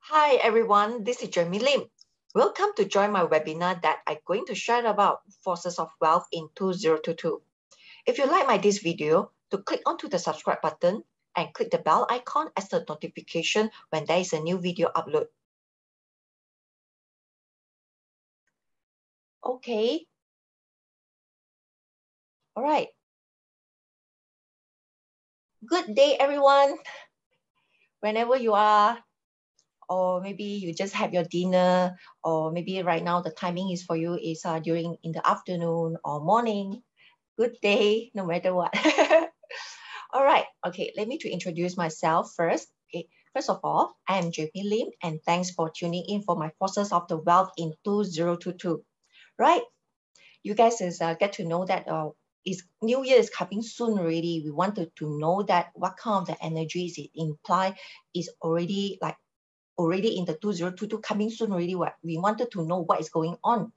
Hi everyone, this is Jamie Lim. Welcome to join my webinar that I'm going to share about forces of wealth in 2022. If you like this video, to click onto the subscribe button and click the bell icon as the notification when there is a new video upload. Okay. All right. Good day, everyone. Whenever you are, or maybe you just have your dinner, or maybe right now the timing is for you is during in the afternoon or morning. Good day, no matter what. All right, okay, let me to introduce myself first. Okay, first of all, I am Jamie Lim, and thanks for tuning in for my Forces of the Wealth in 2022. Right, you guys get to know that is New Year is coming soon already. We wanted to know that what kind of the energies it imply is already in the 2022 coming soon already. What we wanted to know what is going on.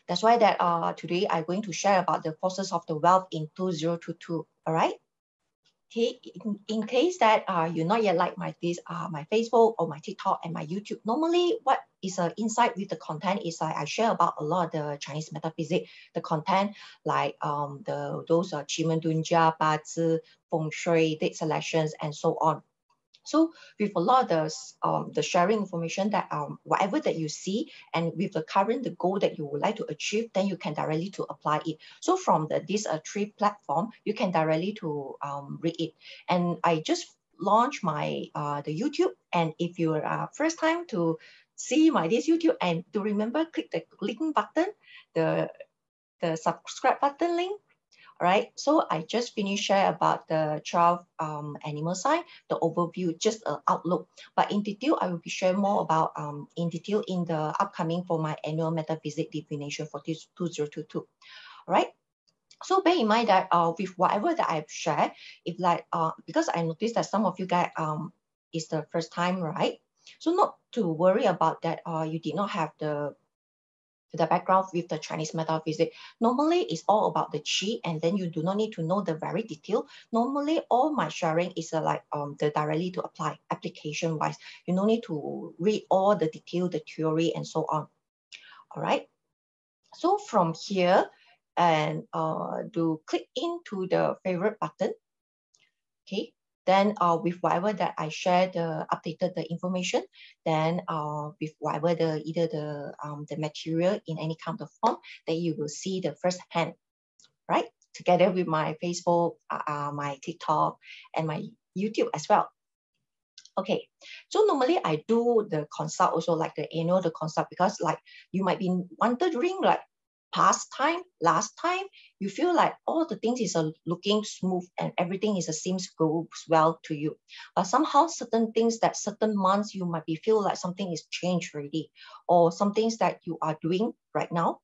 That's why that today I'm going to share about the forces of the wealth in 2022. All right. Okay, in case that you're not yet like my Facebook or my TikTok and my YouTube, normally what is inside with the content is I share about a lot of the Chinese metaphysics, the content like those Qi Dunjia, Bazi, Feng Shui, date selections, and so on. So with a lot of the sharing information that whatever that you see and with the current the goal that you would like to achieve, then you can directly to apply it. So from this three platform, you can directly to read it. And I just launched my the YouTube. And if you're first time to see this YouTube and to remember, click the link button, the subscribe button link. All right, so I just finished share about the 12 animal sign, the overview, just an outlook. But in detail, I will be sharing more about in detail in the upcoming for my annual Metaphysics Divination for this 2022. All right. So bear in mind that with whatever that I've shared, if because I noticed that some of you guys is the first time, right? So not to worry about that. You did not have the background with the Chinese metaphysics. Normally, it's all about the qi, and then you do not need to know the very detail. Normally, all my sharing is the directly to apply application wise. You no need to read all the detail, the theory, and so on. All right. So from here, and do click into the favorite button. Okay. Then with whatever that I share the updated the information, then with whatever either the material in any kind of form, that you will see the first hand, right? Together with my Facebook, my TikTok, and my YouTube as well. Okay, so normally I do the consult also like the annual the consult because like you might be wondering like last time, you feel like all the things is looking smooth and everything is seems goes well to you. But somehow certain things that certain months you might be feel like something is changed already, or some things that you are doing right now,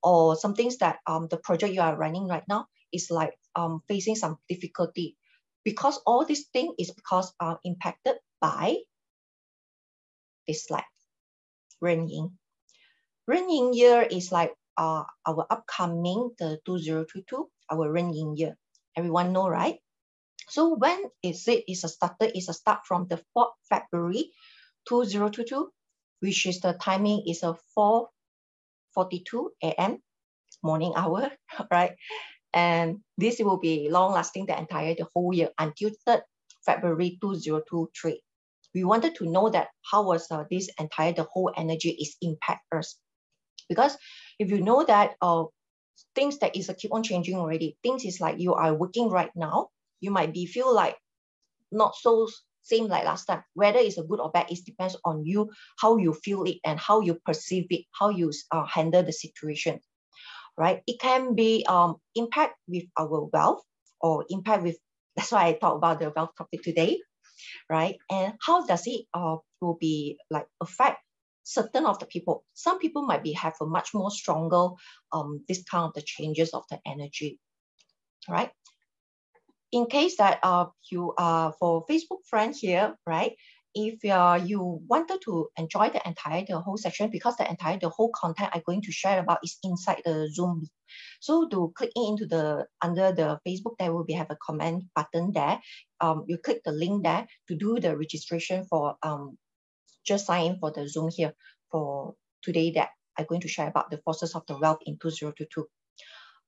or some things that the project you are running right now is like facing some difficulty. Because all this thing is because impacted by this like Ren Yin. Ren Yin year is like our upcoming the 2022, our Ren Yin year. Everyone know, right? So when is it is a started, is a start from the 4th February 2022, which is the timing is a 4:42 a.m. morning hour, right? And this will be long lasting the whole year until 3rd February 2023. We wanted to know that how was this the whole energy is impact us. Because if you know that things that is keep on changing already, things is like you are working right now, you might be feel like not so same like last time. Whether it's a good or bad, it depends on you, how you feel it and how you perceive it, how you handle the situation, right? It can be impact with our wealth or impact with, that's why I talk about the wealth topic today, right? And how does it will be like affect certain of the people. Some people might be have a much more stronger this kind of the changes of the energy, right? In case that you are for Facebook friends here, right? If you wanted to enjoy the whole section, because the whole content I'm going to share about is inside the Zoom. So to click into the under the Facebook, there will be have a comment button there. You click the link there to do the registration for just sign in for the Zoom here for today that I'm going to share about the forces of the wealth in 2022,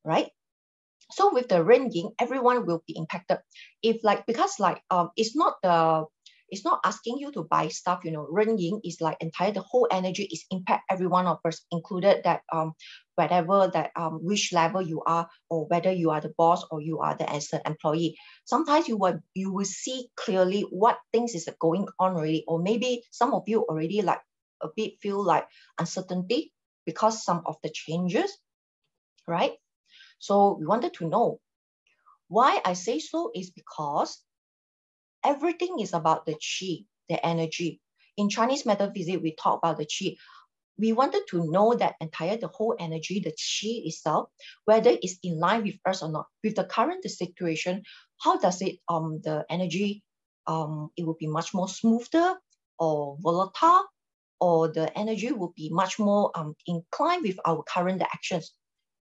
right? So with the Ren Yin, everyone will be impacted. If like, because like, it's not asking you to buy stuff, you know, Ren Yin is like entire, the whole energy is impact every one of us, included that whatever that which level you are, or whether you are the boss or you are the as an employee. Sometimes you will see clearly what things is going on already, or maybe some of you already like a bit feel like uncertainty because some of the changes, right? So we wanted to know why I say so is because everything is about the qi, the energy. In Chinese metaphysics, we talk about the qi. We wanted to know that the whole energy, the qi itself, whether it's in line with us or not. With the current situation, how does it, the energy, it will be much more smoother or volatile, or the energy will be much more inclined with our current actions.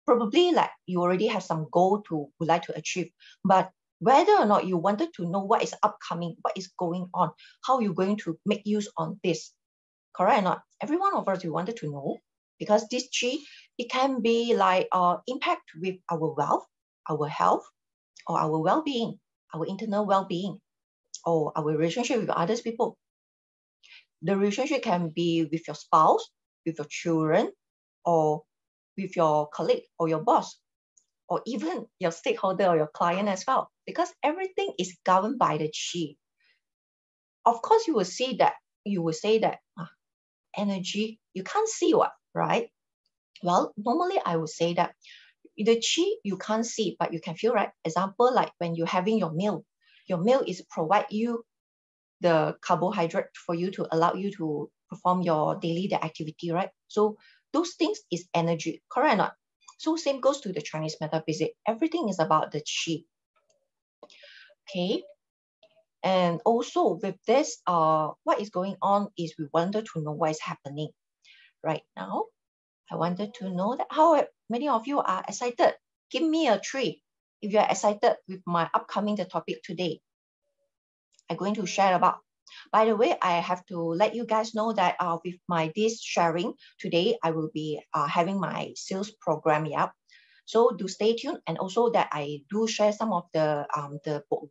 Probably like you already have some goal would like to achieve, but whether or not you wanted to know what is upcoming, what is going on, how you're going to make use on this, correct or not? Every one of us, we wanted to know, because this chi, it can be like impact with our wealth, our health, or our well-being, our internal well-being, or our relationship with others people. The relationship can be with your spouse, with your children, or with your colleague or your boss, or even your stakeholder or your client as well, because everything is governed by the qi. Of course, you will say that energy, you can't see what, right? Well, normally I would say that the qi, you can't see, but you can feel, right? Example, like when you're having your meal is provide you the carbohydrate for you to allow you to perform your daily activity, right? So those things is energy, correct or not? So same goes to the Chinese metaphysics. Everything is about the qi. Okay. And also with this, what is going on is we wanted to know what is happening right now. I wanted to know that how many of you are excited. Give me a 3 if you are excited with my upcoming the topic today. I'm going to share about. By the way, I have to let you guys know that with this sharing today, I will be having my sales program. Yeah, so do stay tuned, and also that I do share some of the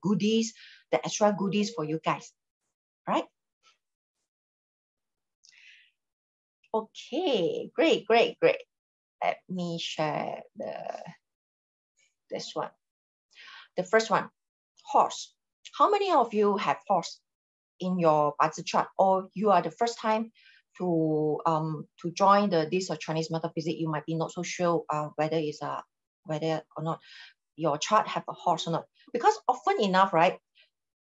goodies, the extra goodies for you guys, right? Okay, great. Let me share this one. The first one, horse. How many of you have horse in your birth chart, or you are the first time to join this Chinese metaphysics? You might be not so sure whether or not your chart have a horse or not, because often enough, right?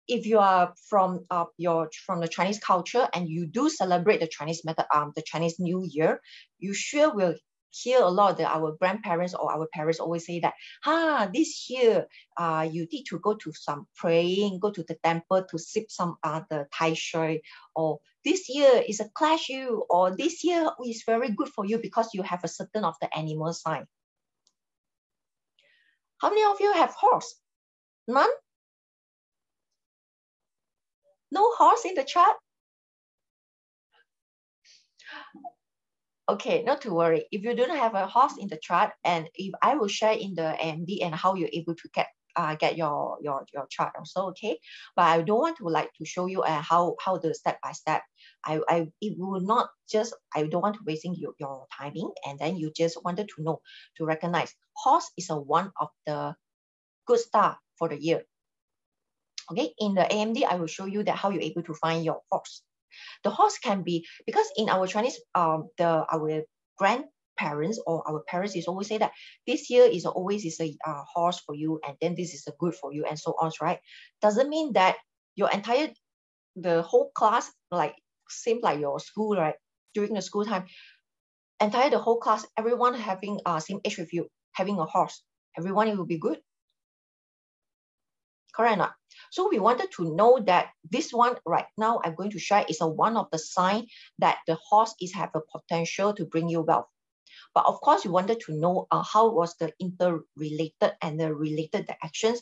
If you are from the Chinese culture and you do celebrate the the Chinese New Year, you sure will hear a lot that our grandparents or our parents always say that, this year, you need to go to some praying, go to the temple to sip some the Tai Shui, or this year is a clash you, or this year is very good for you because you have a certain of the animal sign. How many of you have horse? None? No horse in the chart? Okay, not to worry. If you don't have a horse in the chart, and if I will share in the AMD and how you're able to get your chart also, okay? But I don't want to like to show you how the step by step. It will not just, I don't want to wasting your timing, and then you just wanted to know, to recognize horse is one of the good star for the year. Okay, in the AMD, I will show you that how you're able to find your horse. The horse can be, because in our Chinese, our grandparents or our parents is always say that this year is always a horse for you, and then this is a good for you, and so on, right? Doesn't mean that your the whole class, like same like your school, right? During the school time, the whole class, everyone having same age with you, having a horse, everyone it will be good. Correct or not? So we wanted to know that this one right now I'm going to share is one of the signs that the horse have a potential to bring you wealth. But of course, we wanted to know how was the interrelated and the related actions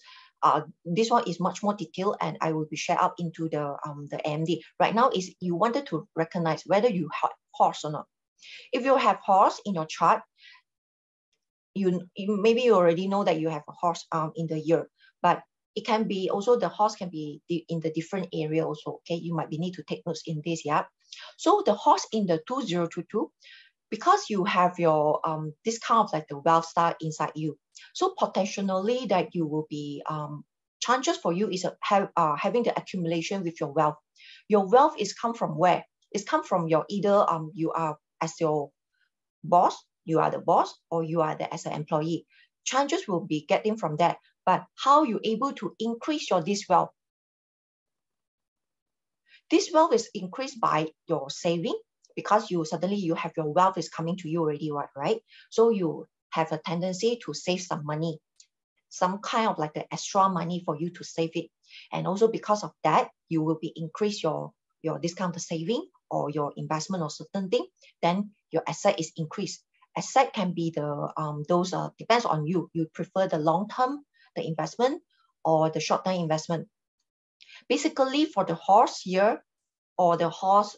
this one is much more detailed, and I will be shared out into the AMD. Right now is you wanted to recognize whether you have horse or not. If you have horse in your chart, you maybe you already know that you have a horse in the year, but it can be also, the horse can be in the different area also. Okay, you might be need to take notes in this. Yeah, so the horse in the 2022, because you have your this kind of like the wealth star inside you, so potentially that you will be chances for you is having the accumulation with your wealth. Your wealth is come from where? It's come from your either you are as your boss, you are the boss, or you are the as an employee. Chances will be getting from that. But how you able to increase your this wealth? This wealth is increased by your saving, because you suddenly you have your wealth is coming to you already, right? So you have a tendency to save some money, some kind of like the extra money for you to save it. And also because of that, you will be increase your discount saving or your investment or certain thing, then your asset is increased. Asset can be the those depends on you. You prefer the long term, the investment, or the short term investment. Basically, for the horse here, or the horse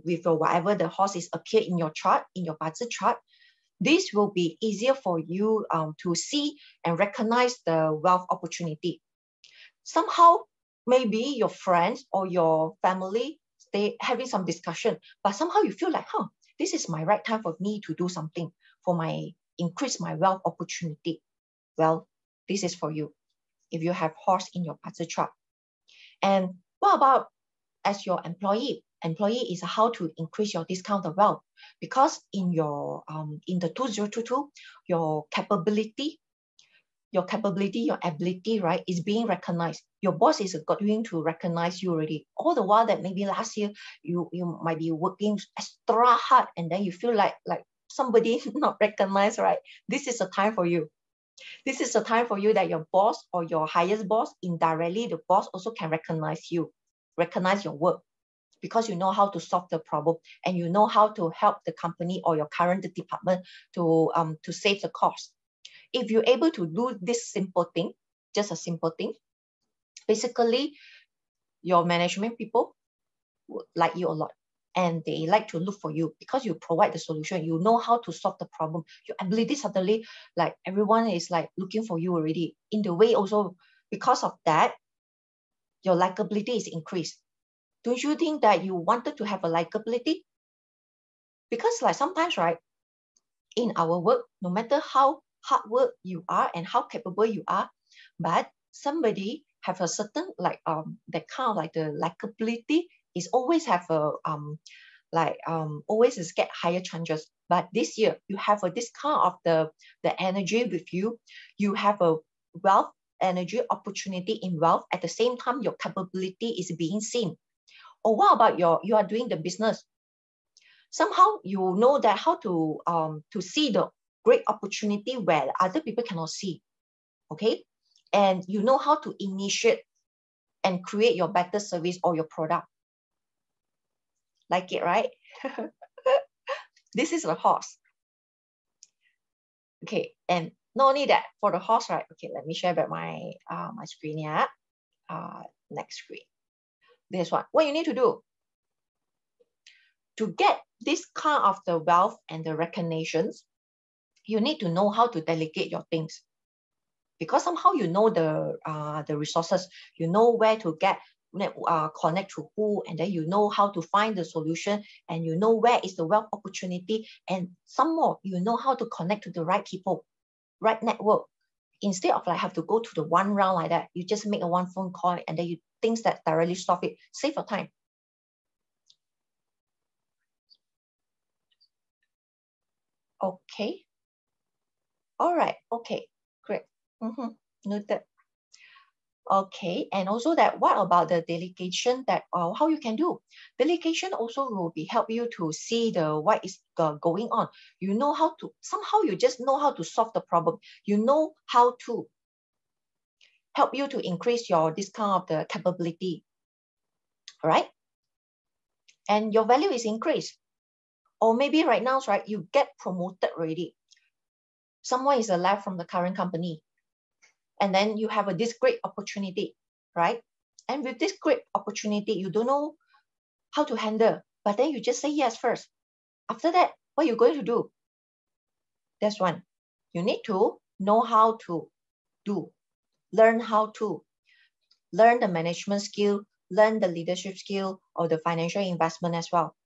with whatever the horse is appear in your chart, in your budget chart, this will be easier for you to see and recognize the wealth opportunity. Somehow, maybe your friends or your family, they having some discussion, but somehow you feel like, this is my right time for me to do something for my increase my wealth opportunity. Well, this is for you if you have horse in your budget chart. And what about as your employee? Employee is how to increase your discount of wealth, because in your in the 2022, your capability, your ability, right, is being recognized. Your boss is going to recognize you already. All the while that maybe last year you might be working extra hard, and then you feel like somebody not recognized, right? This is a time for you. This is a time for you that your boss or your highest boss, indirectly, the boss also can recognize you, recognize your work, because you know how to solve the problem, and you know how to help the company or your current department to save the cost. If you're able to do this simple thing, just a simple thing, basically your management people would like you a lot, and they like to look for you because you provide the solution. You know how to solve the problem. Your ability suddenly, like everyone is like looking for you already. In the way also, because of that, your likability is increased. Don't you think that you wanted to have a likability? Because like sometimes, right, in our work, no matter how hard work you are and how capable you are, but somebody have a certain like that kind of like the likability is always have a always is get higher chances. But this year you have a this kind of the energy with you. You have a wealth energy opportunity in wealth. At the same time, your capability is being seen. Or what about you are doing the business? Somehow you know that how to see the great opportunity where other people cannot see. Okay, and you know how to initiate and create your better service or your product. Like it, right? This is the horse. Okay, and not only that, for the horse, right? Okay, let me share back my my screen here. Next screen. This one. What you need to do to get this kind of the wealth and the recognitions, you need to know how to delegate your things. Because somehow you know the resources, you know where to get connect to who, and then you know how to find the solution, and you know where is the wealth opportunity, and some more, you know how to connect to the right people, right network. Instead of like have to go to the one round like that, you just make a one phone call, and then you things that directly solve it, save your time. Okay. All right. Okay. Great. Noted. Okay, and also that what about the delegation that how you can do? Delegation also will be help you to see the what is going on. You know how to somehow you just know how to solve the problem. You know how to help you to increase your this kind of the capability, right? And your value is increased. Or maybe right now, right, you get promoted already. Someone is left from the current company. and then you have this great opportunity, right? And with this great opportunity, you don't know how to handle, but then you just say yes first. After that, what are you going to do? That's one. You need to know how to do, learn how to, learn the management skill, learn the leadership skill, or the financial investment as well.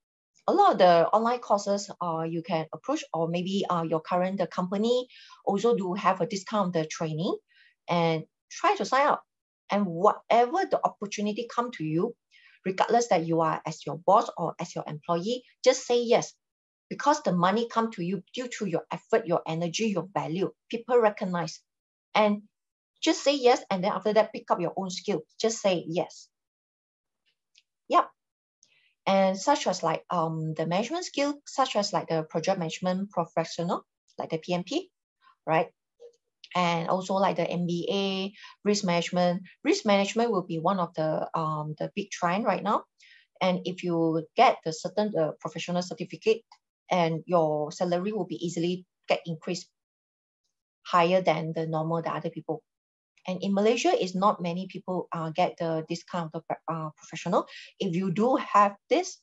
A lot of the online courses you can approach, or maybe your current company also do have a discount the training, and try to sign up. And whatever the opportunity come to you, regardless that you are as your boss or as your employee, just say yes. Because the money come to you due to your effort, your energy, your value. People recognize. And just say yes, and then after that, pick up your own skill. Just say yes. Yep. And such as like the management skill, such as like the project management professional, like the PMP, right? And also like the MBA, risk management. Risk management will be one of the big trend right now. And if you get the certain professional certificate, and your salary will be easily get increased higher than the other people. And in Malaysia, it's not many people get the discount of professional. If you do have this,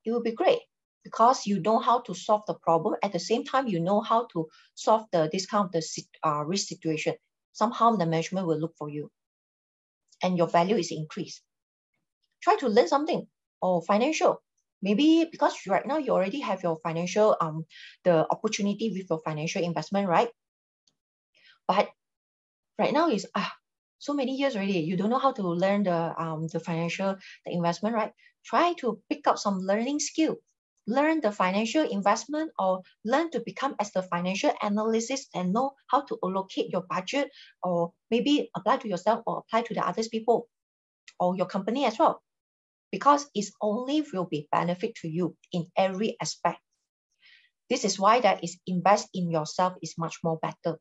it will be great because you know how to solve the problem. At the same time, you know how to solve the discount, the risk situation. Somehow the management will look for you and your value is increased. Try to learn something or financial. Maybe because right now you already have your financial, the opportunity with your financial investment, right? But right now is so many years already. You don't know how to learn the financial, the investment, right? Try to pick up some learning skill. Learn the financial investment or learn to become as the financial analyst and know how to allocate your budget, or maybe apply to yourself or apply to the others people or your company as well. Because it only will be benefit to you in every aspect. This is why that is invest in yourself is much more better.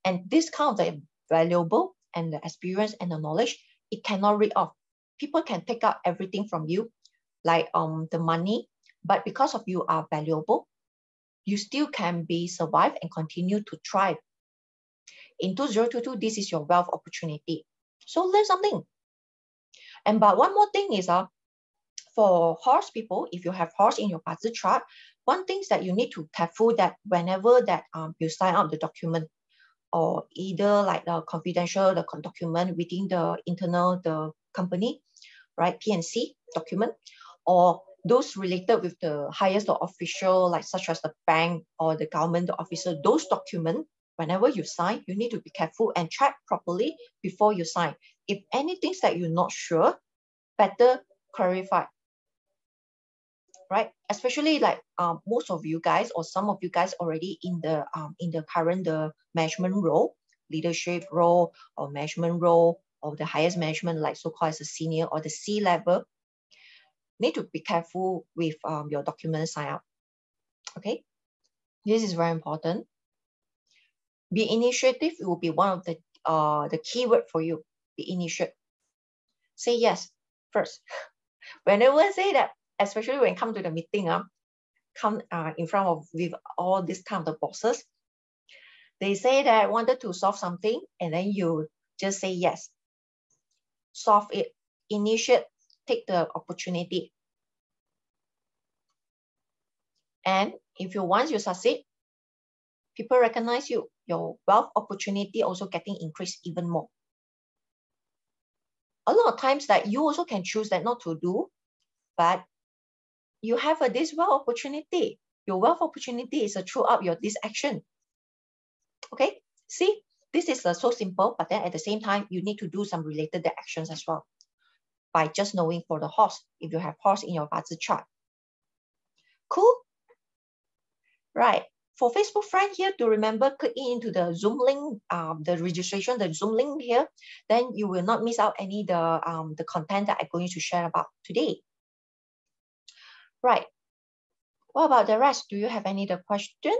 And this kind of the valuable and the experience and the knowledge, it cannot read off. People can take out everything from you, like the money, but because of you are valuable, you still can be survive and continue to thrive. In 2022, this is your wealth opportunity. So learn something. And but one more thing is for horse people, if you have horse in your budget chart, one thing that you need to careful that whenever that you sign up the document, or either like the confidential the document within the internal the company, right, PNC document, or those related with the highest official, like such as the bank or the government officer, those documents, whenever you sign, you need to be careful and check properly before you sign. If anything that you're not sure, better clarify, right? Especially like most of you guys or some of you guys already in the current the management role, leadership role or management role, or the highest management, like so-called as a senior or the C level, need to be careful with your document sign up. Okay, this is very important. Be initiative will be one of the keyword for you. Be initiative. Say yes first. Whenever I say that, especially when it comes to the meeting, come in front of with all these kind of the bosses, they say that I wanted to solve something, and then you just say yes. Solve it, initiate, take the opportunity. And if you once you succeed, people recognize you, your wealth opportunity also getting increased even more. A lot of times that you also can choose that not to do, but you have this wealth opportunity. Your wealth opportunity is throughout your this action. Okay, see, this is so simple, but then at the same time, you need to do some related actions as well by just knowing for the horse, if you have horse in your budget chart. Cool? Right. For Facebook friend here, to remember, click into the Zoom link, the registration, the Zoom link here, then you will not miss out any the content that I'm going to share about today. Right. What about the rest? Do you have any other question?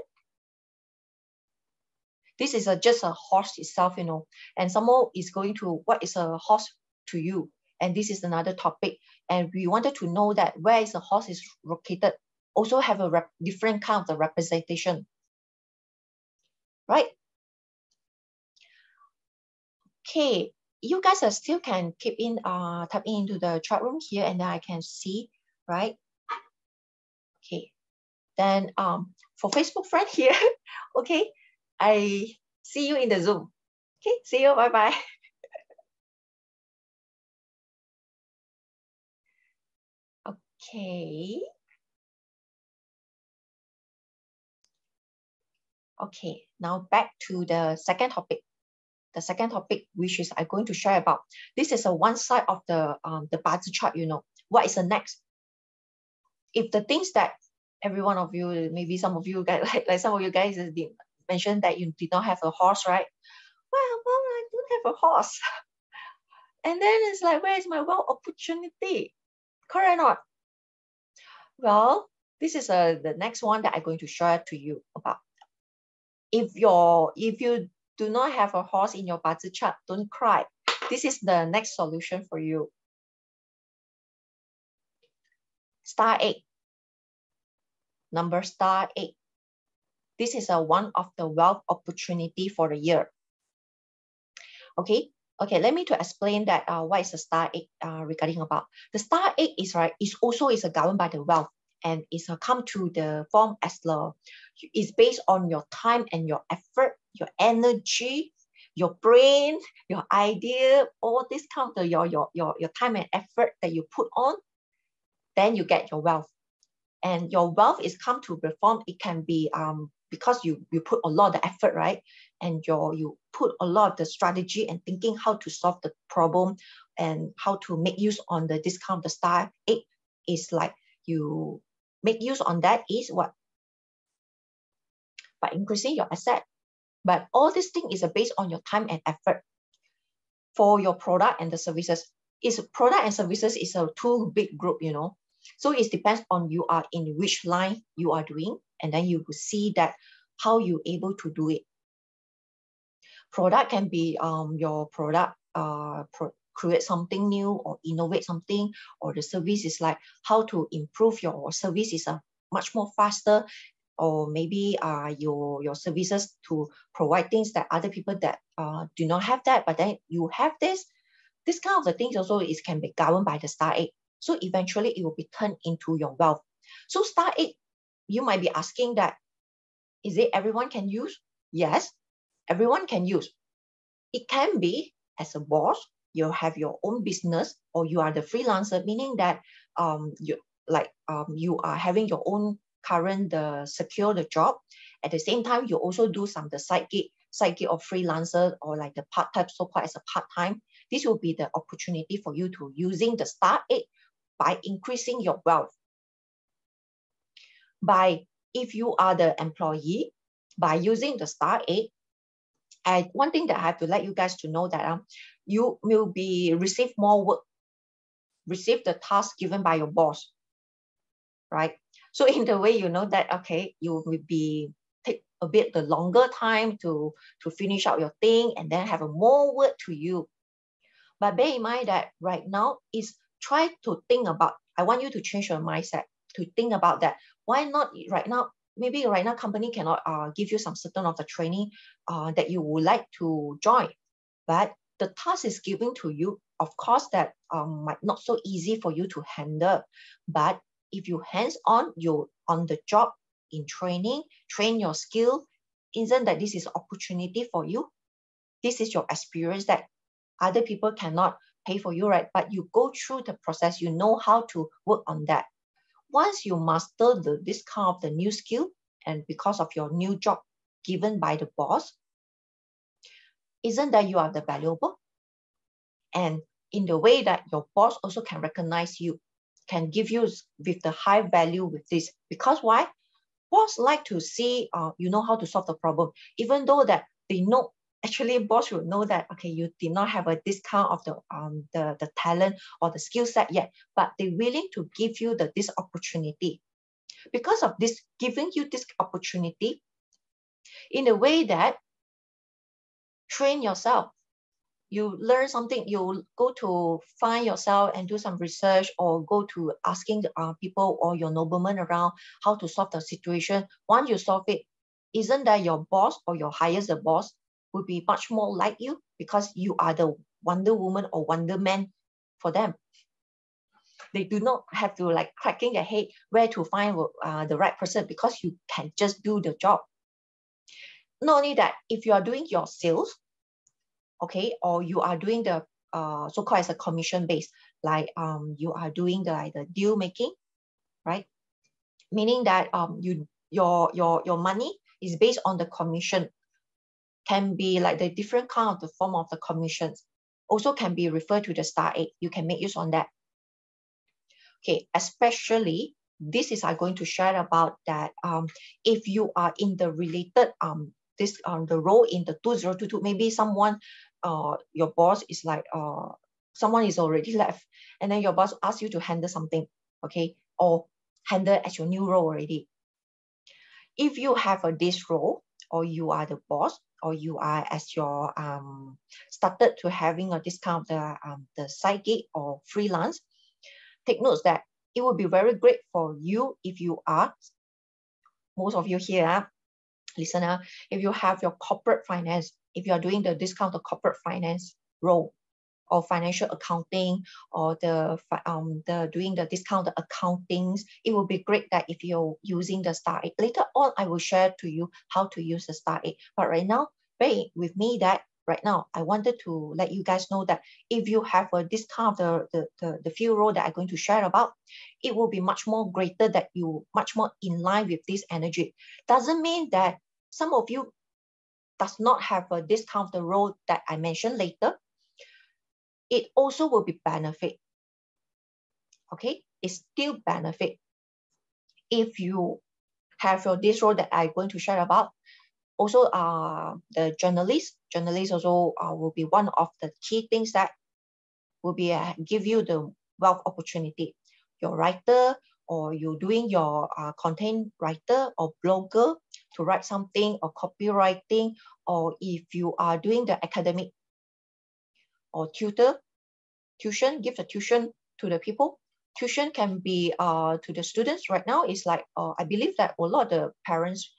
This is just a horse itself, you know, and someone is going to, what is a horse to you? And this is another topic. And we wanted to know that where is the horse is located, also have a different kind of the representation, right? Okay, you guys are still can keep in tap into the chat room here, and then I can see, right? Okay, then for Facebook friend here, okay, I see you in the Zoom. Okay, see you, bye-bye. Okay. Okay, now back to the second topic. The second topic, which is I'm going to share about. This is a one side of the bar chart, you know. What is the next? If the things that every one of you, maybe some of you guys, like some of you guys mentioned that you did not have a horse, right? Well, I don't have a horse. And then it's like, where is my wealth opportunity? Correct or not? Well, this is the next one that I'm going to share to you about. If you do not have a horse in your budget chart, don't cry. This is the next solution for you. Star 8. Number star 8. This is one of the wealth opportunity for the year. Okay, let me to explain that what is the star 8 regarding about. The star 8 is right, is also governed by the wealth, and is come to the form as the, is based on your time and your effort, your energy, your brain, your idea, all this kind of your time and effort that you put on, then you get your wealth. And your wealth is come to the form. It can be because you put a lot of the effort, right? And you put a lot of the strategy and thinking how to solve the problem and how to make use on the discount. The star 8 is like you make use on that is what? By increasing your asset. But all this thing is based on your time and effort for your product and the services. Product and services is a two big group, you know. So it depends on you are in which line you are doing, and then you will see that how you able to do it. Product can be your product create something new or innovate something, or the service is like how to improve your service is much more faster, or maybe your services to provide things that other people that do not have that, but then you have this kind of the things also is can be governed by the star 8. So eventually it will be turned into your wealth. So star 8, you might be asking that, is it everyone can use? Yes, everyone can use. It can be as a boss, you have your own business, or you are the freelancer, meaning that you are having your own current secure the job. At the same time, you also do some the side gig of freelancer, or like the part-time, so-called as a part-time. This will be the opportunity for you to using the star 8 by increasing your wealth. If you are the employee, by using the star 8, and one thing that I have to let you guys to know that you will be receive more work, receive the task given by your boss, right? So in the way, you know that, okay, you will be take a bit the longer time to finish out your thing, and then have a more work to you. But bear in mind that right now is try to think about, I want you to change your mindset to think about that. Why not right now? Maybe right now company cannot give you some certain of the training that you would like to join, but the task is given to you. Of course, that might not so easy for you to handle, but if you hands-on, you on the job in training, train your skill, isn't that this is opportunity for you? This is your experience that other people cannot pay for you, right? But you go through the process, you know how to work on that. Once you master this kind of the new skill, and because of your new job given by the boss, isn't that you are the valuable? And in the way that your boss also can recognize you, can give you with the high value with this. Because why? Boss like to see you know how to solve the problem, even though that they know, actually boss will know that, okay, you did not have a discount of the talent or the skill set yet, but they're willing to give you this opportunity. Because of this, giving you this opportunity, in a way that train yourself, you learn something, you go to find yourself and do some research, or go to asking people or your noblemen around how to solve the situation. Once you solve it, isn't that your boss or your highest boss will be much more like you because you are the Wonder Woman or Wonder Man for them. They do not have to like cracking their head where to find the right person because you can just do the job. Not only that, if you are doing your sales, okay, or you are doing the so-called as a commission base, like you are doing the deal making, right? Meaning that your money is based on the commission. Can be like the different kind of the form of the commissions. Also can be referred to the star 8. You can make use on that. Okay, especially this is I'm going to share about that if you are in the related the role in the 2022, maybe someone your boss is like someone is already left, and then your boss asks you to handle something, okay, or handle as your new role already. If you have this role, or you are the boss, or you are as your started to having a discount the side gig or freelance, take notes that it would be very great for you if you are, most of you here, listener, if you have your corporate finance, if you are doing the discount of corporate finance role, or financial accounting, or the doing the discount the accountings, it would be great that if you're using the star 8. Later on, I will share to you how to use the star 8. But right now, bear with me that right now, I wanted to let you guys know that if you have a discount the few role that I'm going to share about, it will be much more greater, that you much more in line with this energy. Doesn't mean that some of you does not have a discount the role that I mentioned later. It also will be benefit. Okay, it's still benefit. If you have this role that I'm going to share about, also the journalist also will be one of the key things that will be give you the wealth opportunity. Your writer, or you're doing your content writer or blogger to write something, or copywriting, or if you are doing the academic or tuition, give the tuition to the people. Tuition can be to the students. Right now is like I believe that a lot of the parents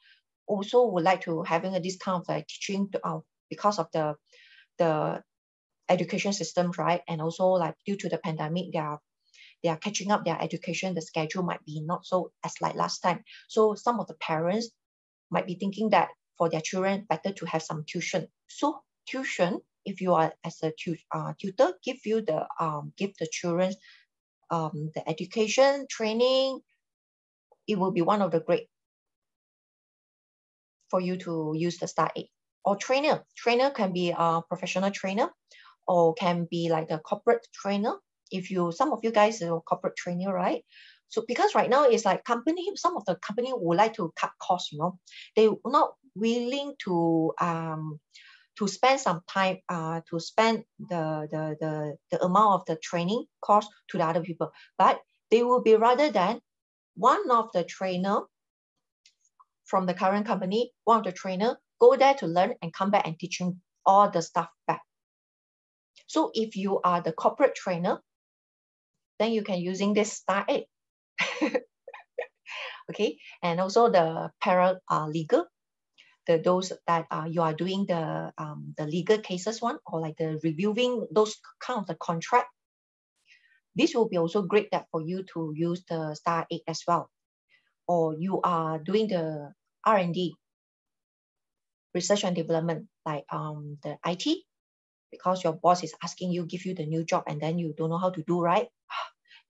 also would like to having a discount like teaching because of the education systems, right? And also like due to the pandemic, they are catching up their education. The schedule might be not so as like last time. So some of the parents might be thinking that for their children, better to have some tuition. So tuition, if you are as a tutor, give the children the education training, it will be one of the great for you to use the star 8. Or trainer can be a professional trainer, or can be like a corporate trainer. If you, some of you guys are corporate trainer, right? So because right now it's like some of the company would like to cut costs, they not willing to spend some time to spend the amount of the training cost to the other people, but they will be rather than one of the trainer from the current company, one of the trainer go there to learn and come back and teaching all the stuff back. So if you are the corporate trainer, then you can using this star 8. Okay, and also the paralegal, those that you are doing the legal cases one, or like the reviewing those kind of the contract. This will be also great that for you to use the star 8 as well. Or you are doing the R&D, research and development, like the IT, because your boss is asking you, give you the new job, and then you don't know how to do, right?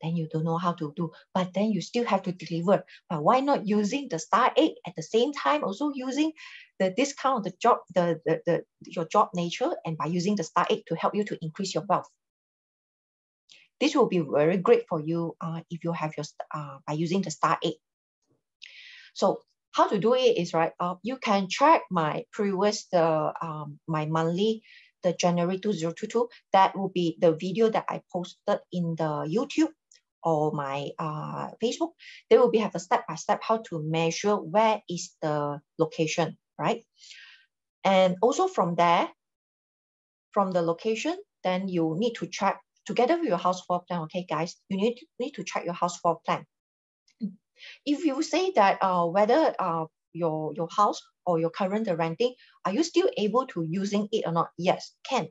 Then you don't know how to do, but then you still have to deliver. But why not using the star 8 at the same time, also using the discount, the job, your job nature, and by using the star 8 to help you to increase your wealth. This will be very great for you if you have your by using the star 8. So how to do it is, right, you can check my previous my monthly, the January 2022. That will be the video that I posted in the YouTube or my Facebook. They will have a step-by-step how to measure where is the location, right? And also from there, from the location, then you need to check together with your house floor plan. Okay, guys, you need to check your house floor plan. If you say that whether your house or your current renting, are you still able to using it or not? Yes, can.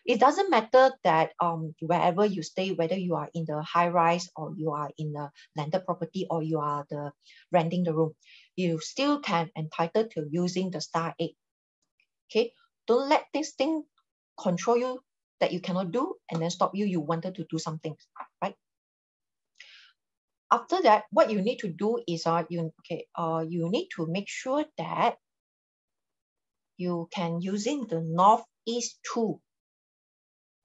It doesn't matter that wherever you stay, whether you are in the high rise or you are in a landed property or you are the renting the room, you still can entitled to using the star 8. Okay, don't let this thing control you that you cannot do and then stop you. You wanted to do something, right? After that, what you need to do is you need to make sure that you can using the northeast 2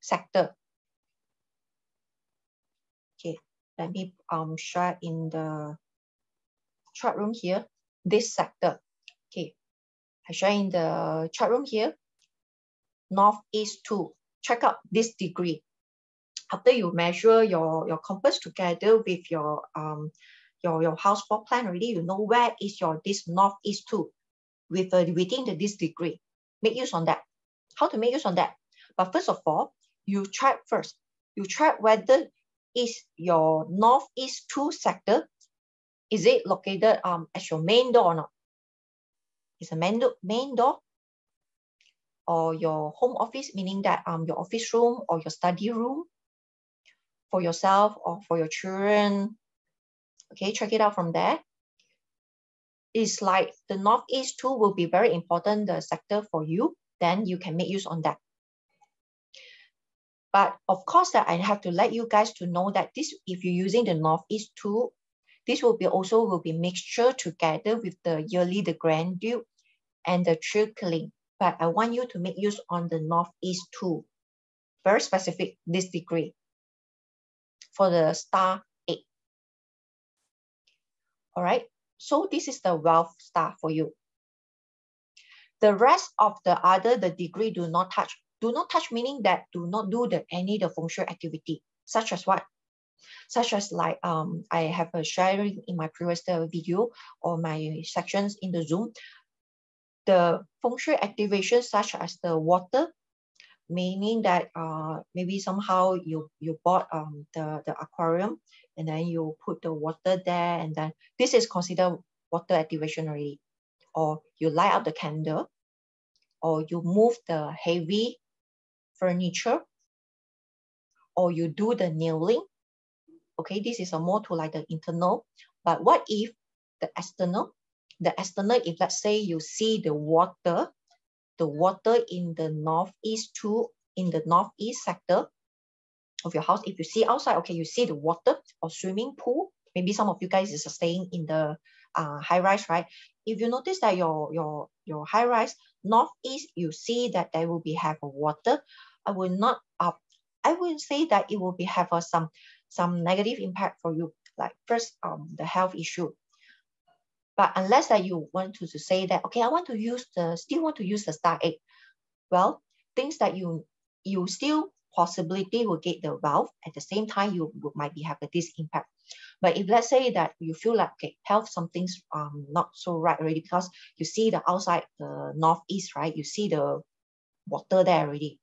sector. Okay, let me share in the chart room here, this sector. Okay, I share in the chart room here, northeast 2. Check out this degree. After you measure your compass together with your house floor plan already, you know where is your this northeast 2 with within this degree. Make use on that. How to make use on that? But first of all, you check first. You check whether is your northeast 2 sector, is it located as your main door or not? Is a main door or your home office, meaning that your office room or your study room for yourself or for your children. Okay, check it out from there. It's like the northeast 2 will be very important, the sector for you. Then you can make use on that. But of course that I have to let you guys to know that this, if you're using the northeast 2, this will be mixture together with the yearly, the grand due and the trickling. But I want you to make use on the northeast 2. Very specific, this degree for the star 8. All right, so this is the wealth star for you. The rest of the degree do not touch. Do not touch meaning that do not do any feng shui activity, such as what? Such as like I have a sharing in my previous video or my sections in the Zoom. The feng shui activation such as the water, meaning that maybe somehow you bought the aquarium and then you put the water there, and then this is considered water activation already. Or you light up the candle, or you move the heavy furniture, or you do the nailing. Okay, this is a more to like the internal. But what if the external? The external, if let's say you see the water in the northeast 2, in the northeast sector of your house, if you see outside, okay, you see the water or swimming pool. Maybe some of you guys is staying in the high rise, right? If you notice that your high rise northeast, you see that there will be have a water. I will say that it will be have some negative impact for you. Like first, the health issue. But unless that you want to say that, okay, I want to still want to use the star 8. Well, things that you still possibility will get the wealth. At the same time, you might have this impact. But if let's say that you feel like, okay, health, something's not so right already, because you see the outside, the northeast, right? You see the water there already.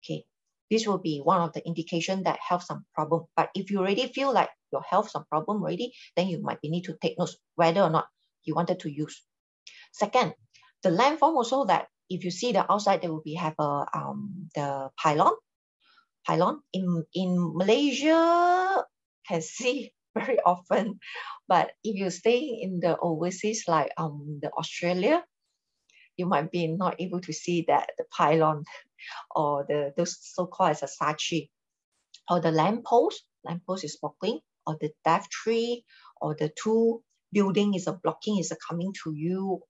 Okay, this will be one of the indication that health some problem. But if you already feel like your health some problem already, then you might need to take notes whether or not you wanted to use. Second, the landform also, that if you see the outside, there will be have a the pylon. In Malaysia can see very often, but if you stay in the overseas like the Australia, you might be not able to see that the pylon or those so-called as a sachi, or the lamppost is blocking, or the death tree, or the two building is a blocking, is a coming to you,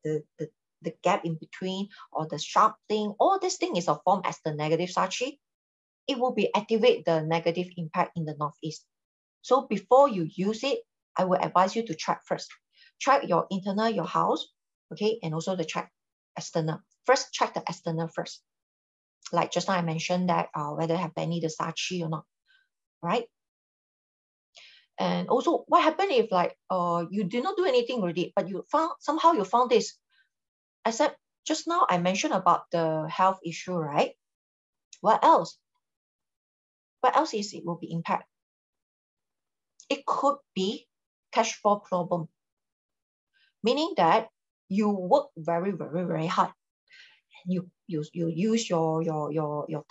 the gap in between, or the sharp thing, all this thing is a form as the negative sachi. It will be activate the negative impact in the northeast. So before you use it, I will advise you to check first. Check your internal, your house, okay, and also the check external. First, check the external first. Like just now I mentioned that whether have any the sachi or not, right? And also, what happened if like you did not do anything already, but you found this? I said just now I mentioned about the health issue, right? What else? What else is it will be impact? It could be cash flow problem. meaning that you work very, very, very hard. You use your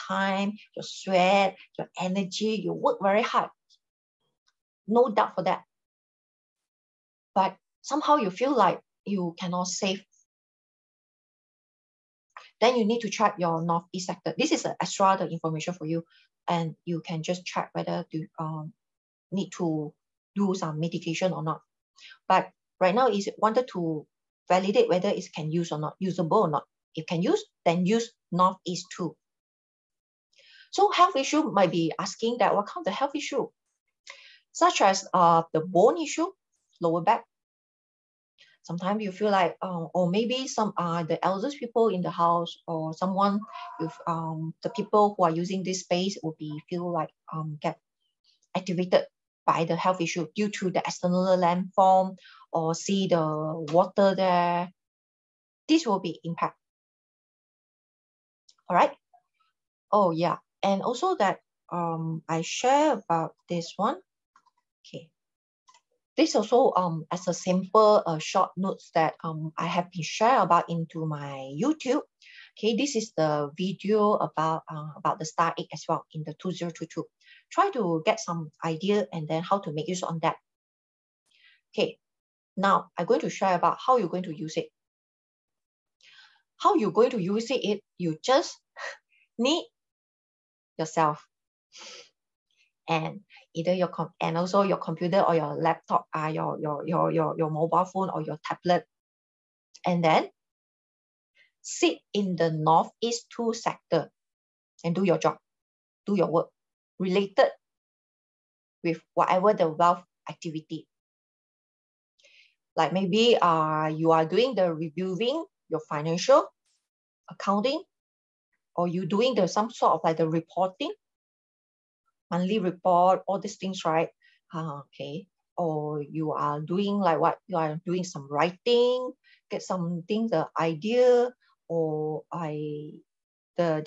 time, your sweat, your energy, you work very hard. No doubt for that. But somehow you feel like you cannot save. Then you need to check your northeast sector. This is extra the information for you, and you can just check whether you need to do some mitigation or not. But right now is wanted to validate whether it can use or not, usable or not. If can use, then use northeast 2. So health issue might be asking that what kind of health issue, such as the bone issue, lower back. Sometimes you feel like, or maybe some the eldest people in the house, or someone with the people who are using this space will be feel like get activated by the health issue due to the external landform or see the water there. This will be impact. All right. Oh yeah, and also that I share about this one. Okay. This also as a simple short notes that I have been shared about into my YouTube. Okay, this is the video about the star egg as well in the 2022. Try to get some idea and then how to make use on that. Okay, now I'm going to share about how you're going to use it. How you're going to use it, you just need yourself and either and also your computer or your laptop, your mobile phone or your tablet, and then sit in the northeast 2 sector and do your job, do your work related with whatever the wealth activity. Like maybe you are doing the reviewing your financial accounting, or you doing some sort of like the reporting, monthly report, all these things, right? Okay. Or you are doing like what? You are doing some writing, get something, the idea, or the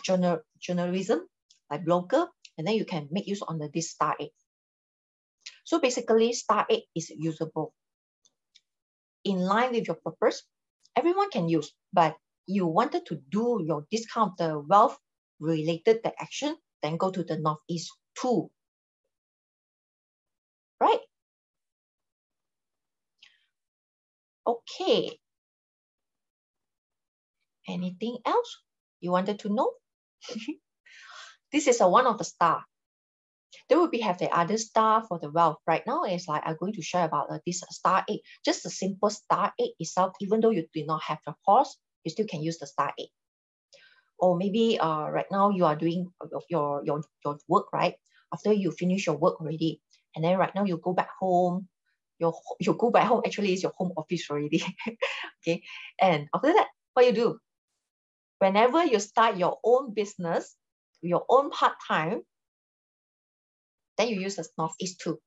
journalism, like blogger, and then you can make use on this star egg. So basically, star egg is usable. In line with your purpose, everyone can use, but you wanted to do your discount, the wealth related the action, then go to the northeast 2. Right? Okay. Anything else you wanted to know? This is one of the star. There will be have the other star for the wealth. Right now is like I'm going to share about this star egg. Just a simple star egg itself, even though you do not have the horse, you still can use the star egg. Or maybe right now you are doing your work, right? After you finish your work already, and then right now you go back home, you go back home, actually is your home office already. Okay, and after that, what you do? Whenever you start your own business, your own part-time, then you use the northeast 2.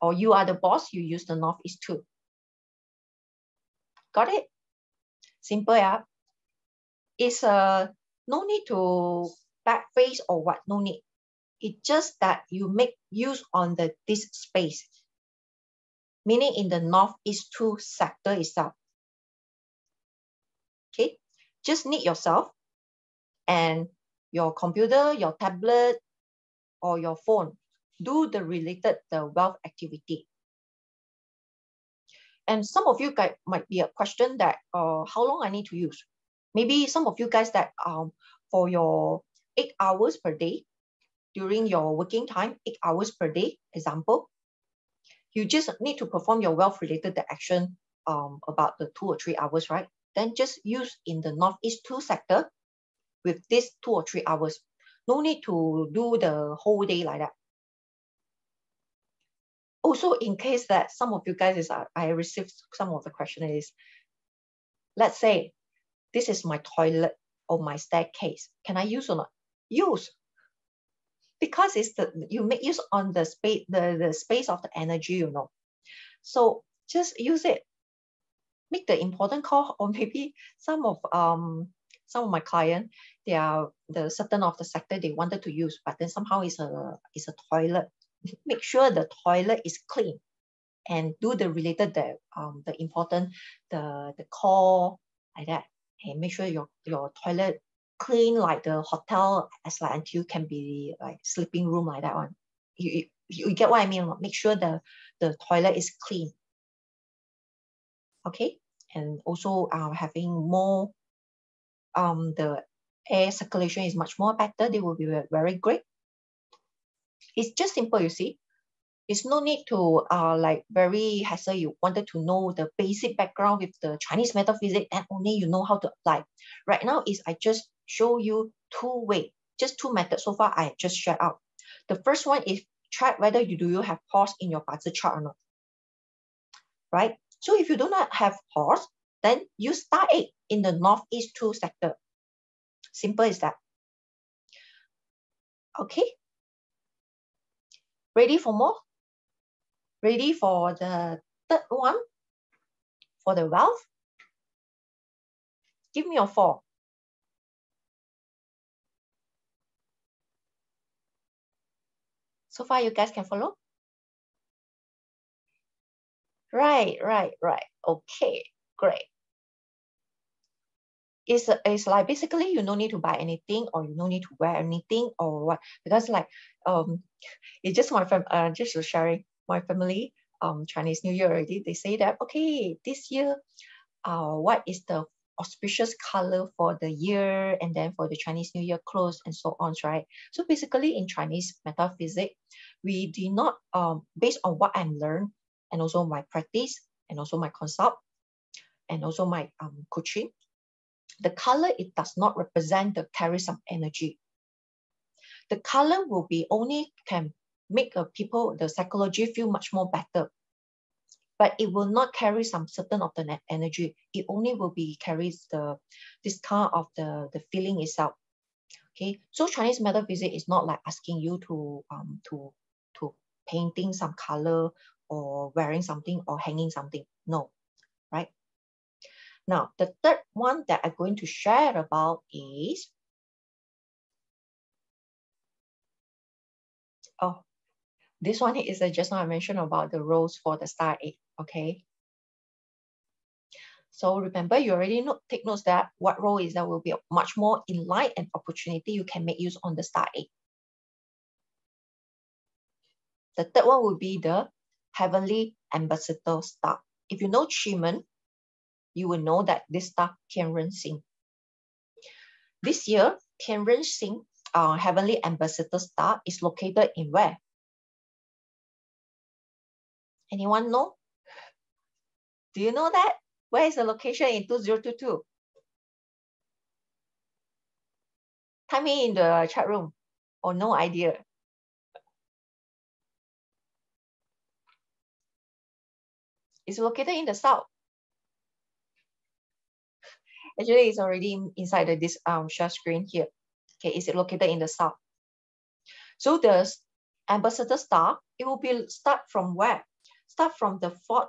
Or you are the boss, you use the northeast 2. Got it? Simple, yeah. It's no need to back face or what, no need. It's just that you make use on this space, meaning in the northeast 2 sector itself. Okay, just need yourself and your computer, your tablet, or your phone. Do the related the wealth activity. And some of you guys might be a question that how long I need to use. Maybe some of you guys that for your 8 hours per day during your working time, 8 hours per day, example, you just need to perform your wealth related action about the 2 or 3 hours, right? Then just use in the northeast 2 sector with this 2 or 3 hours. No need to do the whole day like that. Also, in case that some of you guys I received some of the question is, let's say this is my toilet or my staircase. Can I use or not? Use. Because it's you make use on the space, the space of the energy, you know. So just use it. Make the important call, or maybe some of my client, they are the certain of the sector they wanted to use, but then somehow it's a toilet. Make sure the toilet is clean. and do the related, the important, the core, like that. And make sure your toilet clean like the hotel, as like until can be like sleeping room like that one. You get what I mean? Make sure the toilet is clean. Okay, and also having more the air circulation is much more better. They will be very great. It's just simple, you see. It's no need to like very hassle. You wanted to know the basic background with the Chinese metaphysics and only you know how to apply. Right now is I just show you just two methods so far I just shared out. The first one is check whether do you have horse in your Bazi chart or not. Right? So if you do not have horse, then use star 8 in the northeast 2 sector. Simple as that. Okay. Ready for more? Ready for the third one? For the wealth? Give me your 4. So far, you guys can follow? Right. Okay, great. It's like basically you no need to buy anything or you no need to wear anything or what, because like it's just my just sharing my family Chinese New Year already. They say that okay, this year what is the auspicious color for the year, and then for the Chinese New Year clothes and so on, right? So basically in Chinese metaphysics, we do not based on what I'm learned and also my practice and also my consult and also my coaching, the color, it does not represent the carry some energy. The color will be only can make people, the psychology feel much more better, but it will not carry some certain of the energy. It only will be carries this kind of the feeling itself. Okay, so Chinese metaphysics is not like asking you to painting some color or wearing something or hanging something. No, right? Now, the third one that I'm going to share about is, this one is just now I mentioned about the roles for the star 8, okay? So remember, you already take notes that what role is that will be much more in light and opportunity you can make use on the star 8. The third one will be the heavenly ambassador star. If you know Chimen, you will know that this star Tianren Xing. This year, Tianren Xing, heavenly ambassador star, is located in where? Anyone know? Do you know that? Where is the location in 2022? Type me in the chat room, or no idea. It's located in the south. Actually, it's already inside this share screen here. Okay, is it located in the south? So the ambassador star, it will be start from where? Start from the 4th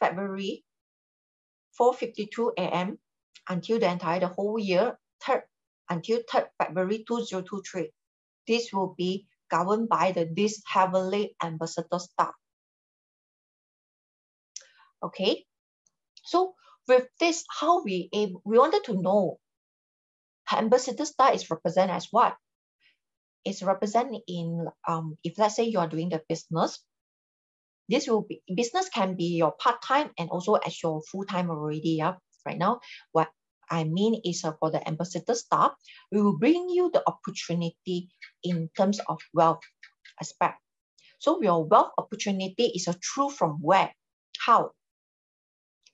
February, 4:52 a.m. until the whole year, until 3rd February 2023. This will be governed by this heavenly ambassador star. Okay, so with this, how we wanted to know ambassador star is represented as what? It's represented in if let's say you are doing the business, this will be business can be your part-time and also as your full-time already. Yeah, right now what I mean is for the ambassador star, we will bring you the opportunity in terms of wealth aspect. So your wealth opportunity is a true from where? How?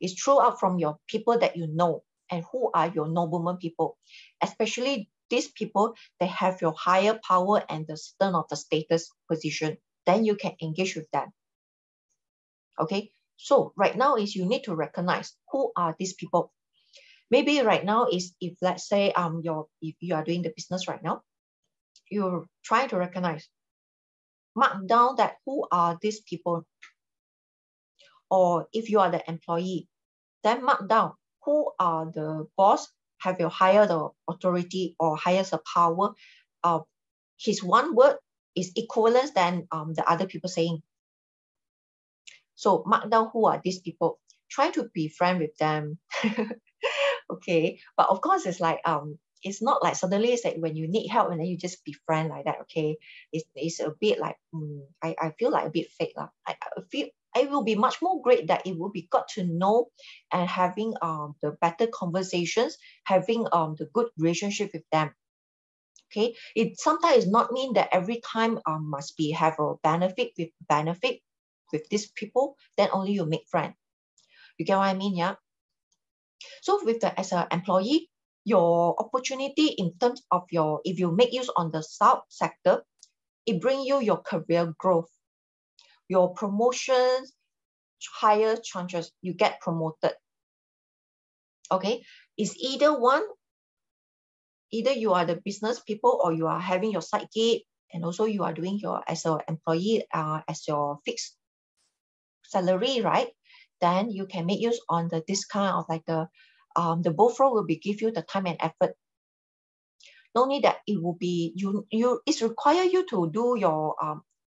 It's true out from your people that you know, and who are your nobleman people, especially these people that have your higher power and the certain of the status position. Then you can engage with them. Okay, so right now is you need to recognize who are these people. Maybe right now is if let's say if you are doing the business right now, you're trying to recognize, mark down that who are these people. Or if you are the employee, then mark down who are the boss, have your higher the authority or highest the power. His one word is equivalent than the other people saying. So mark down who are these people. Try to be friend with them. Okay. But of course, it's not like suddenly it's like when you need help and then you just befriend like that. Okay. It's a bit like I feel like a bit fake. I feel it will be much more great that it will be got to know and having the better conversations, having the good relationship with them. Okay. It sometimes not mean that every time must be have a benefit with these people, then only you make friend. You get what I mean? Yeah. So as an employee, your opportunity in terms of if you make use on the South sector, it bring you your career growth, your promotions, higher chances you get promoted. Okay, it's either you are the business people or you are having your side gig, and also you are doing your as an employee as your fixed salary, right? Then you can make use on this kind of like the both role will be give you the time and effort. No need that it will be it's require you to do your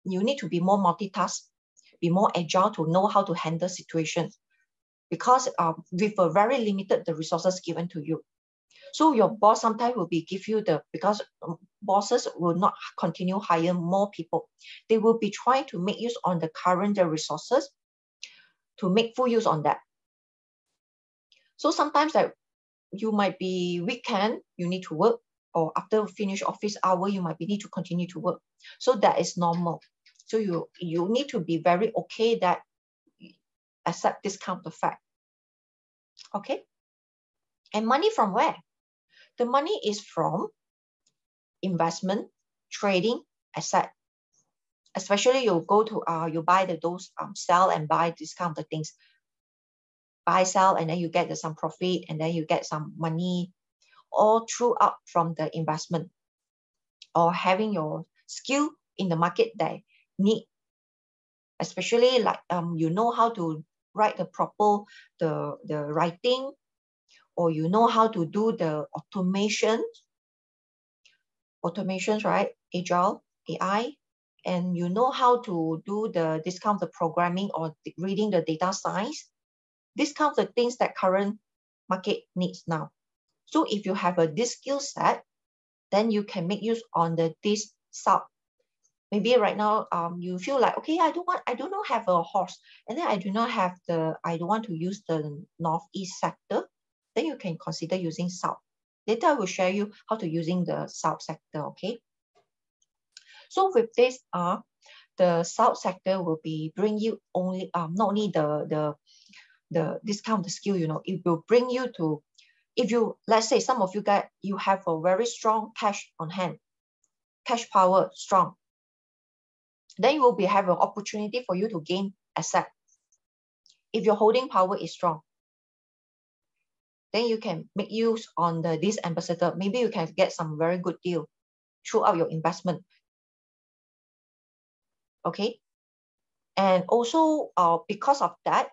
you need to be more multitask, be more agile to know how to handle situations, because with a very limited the resources given to you. So your boss sometimes will be give you because bosses will not continue hire more people. They will be trying to make use on the current resources to make full use on that. So sometimes that you might be weekend, you need to work, or after finish office hour, you might be need to continue to work. So that is normal. So you need to be very okay that accept this kind of fact. Okay. And money from where? The money is from investment, trading, asset. Especially you go to you buy those sell and buy this kind of things. Buy, sell, and then you get some profit, and then you get some money, all throughout from the investment, or having your skill in the market that need, especially like you know how to write the proper the writing, or you know how to do the automations, right? Agile, AI, and you know how to do this kind of programming or reading the data science. These kinds of things that current market needs now. So if you have this skill set, then you can make use on this sub. Maybe right now you feel like, okay, I do not have a horse, and then I don't want to use the northeast sector. Then you can consider using south. Later I will share you how to using the south sector. Okay. So with this the south sector will be bring you only not only the this kind of skill, it will bring you to, if you, let's say some of you guys, you have a very strong cash on hand, cash power strong, then you will have an opportunity for you to gain asset. If your holding power is strong, then you can make use on this ambassador. Maybe you can get some very good deal throughout your investment. Okay. And also because of that,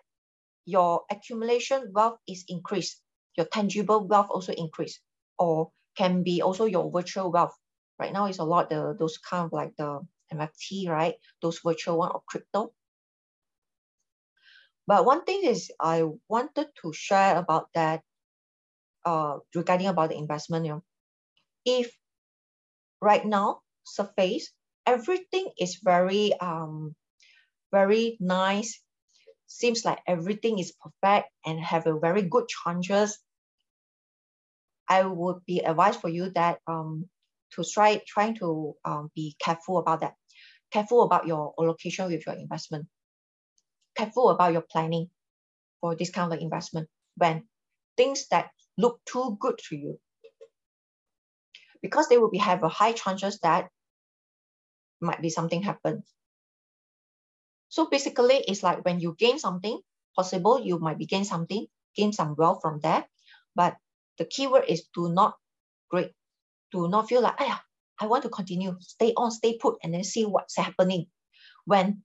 your accumulation wealth is increased. Your tangible wealth also increase, or can be also your virtual wealth. Right now is a lot those kind of like the NFT, right? Those virtual one or crypto. But one thing is I wanted to share about that regarding about the investment. If right now surface everything is very very nice, seems like everything is perfect and have a very good chances, I would be advised for you that to trying to be careful about that, careful about your allocation with your investment, careful about your planning for this kind of investment when things that look too good to you, because they will have a high chances that might be something happen. So basically it's like when you gain something, possible you might be gain some wealth from there, but the keyword is do not feel like, I want to continue, stay put and then see what's happening. When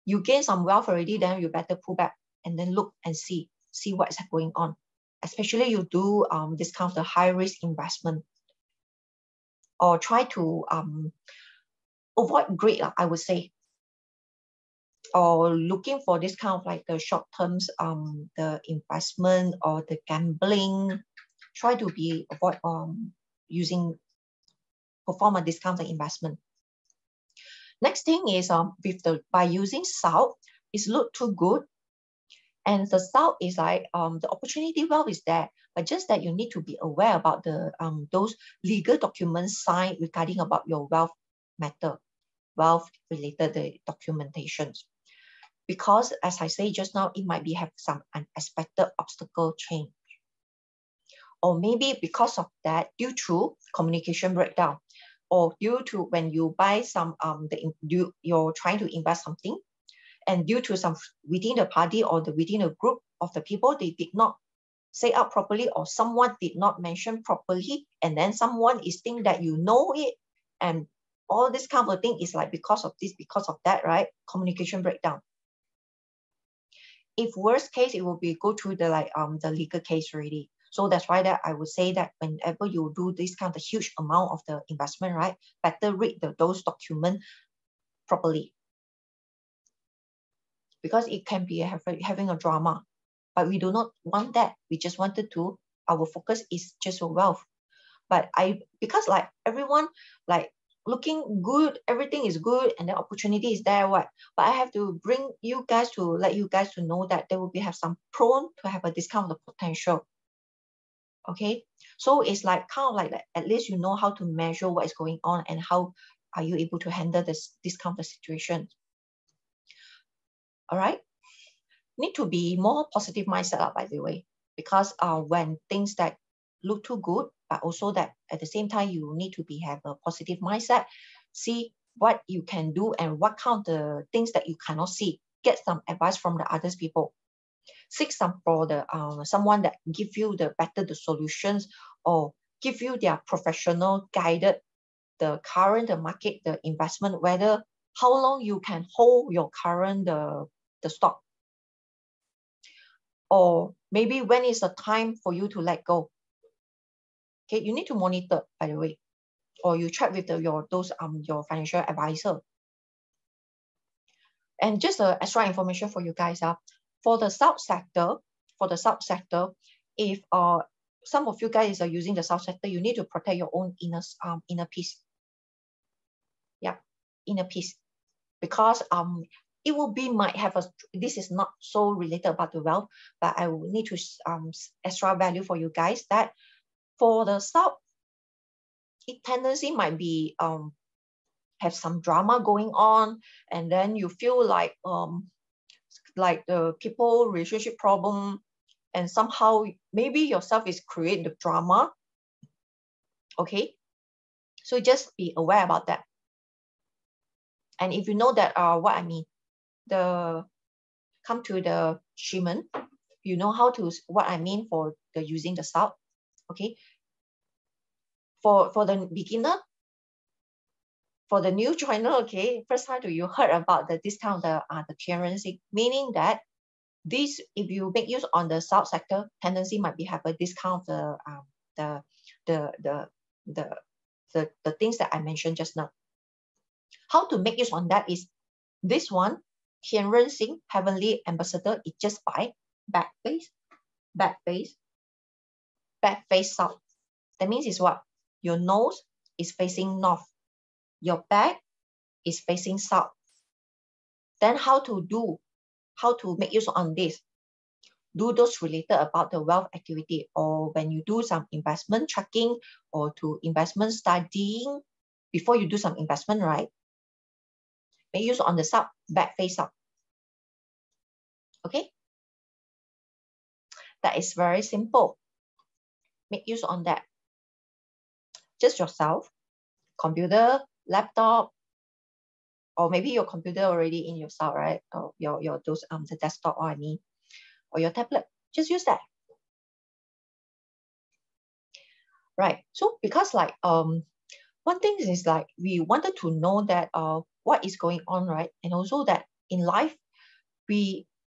you gain some wealth already, then you better pull back and then look and see what's going on. Especially you do this kind of the high risk investment, or try to avoid greed, I would say. or looking for this kind of like the short terms, the investment or the gambling, try to avoid perform a discounted investment. Next thing is by using salt, it's look too good. And the salt is like the opportunity wealth is there, but just that you need to be aware about the those legal documents signed regarding about your wealth matter, wealth related documentations. Because as I say just now, it might have some unexpected obstacle change. Or maybe because of that, due to communication breakdown, or due to when you buy some, you're trying to invest something, and due to some within the party or within a group of the people, they did not say out properly, or someone did not mention properly, and then someone is think that you know it, and all this kind of thing is like because of this, because of that, right? Communication breakdown. If worst case, it will be go to the legal case already. So that's why that I would say that whenever you do this kind of huge amount of the investment, right, better read those documents properly, because it can be having a drama. But we do not want that. We just wanted to, our focus is just for wealth. But because like everyone like looking good, everything is good, and the opportunity is there, what? But I have to bring you guys to let you guys to know that there will have some prone to have a discount of the potential. Okay, so it's like kind of like that. At least you know how to measure what is going on and how are you able to handle this kind of situation. All right, need to be more positive mindset, by the way, because when things that look too good, but also that at the same time you need to have a positive mindset, see what you can do and what kind of the things that you cannot see. Get some advice from the others people. Seek some for the someone that give you the solutions, or give you their professional guided the current market, the investment, whether how long you can hold your current the stock, or maybe when is the time for you to let go. Okay, you need to monitor, by the way, or you check with your financial advisor. And just extra information for you guys, for the sub sector, if some of you guys are using the sub sector, you need to protect your own inner peace. Yeah, inner peace, because it will might have this is not so related about the wealth, but I will need to extra value for you guys that for the sub, it tendency might be have some drama going on, and then you feel like the people relationship problem, and somehow maybe yourself is create the drama. Okay, so just be aware about that. And if you know that what I mean, come to the shaman, you know how to what I mean for the using the salt. Okay, for the beginner, for the new joiner, okay, first time you heard about the discount, the currency, meaning that this, if you make use on the salt sector, tendency might have a discount the things that I mentioned just now. How to make use on that is this one, Ren Yin Heavenly Ambassador, it just by back face south. That means is what? Your nose is facing north, your back is facing south. Then how to make use on this? Do those related about the wealth activity, or when you do some investment tracking or to investment studying, before you do some investment, right? Make use on the south, back face up. Okay, that is very simple. Make use on that. Just yourself, computer, laptop, or maybe your computer already in yourself, right? Or your those the desktop, or I mean, or your tablet. Just use that. Right. So because like one thing is like we wanted to know that what is going on, right? And also that in life,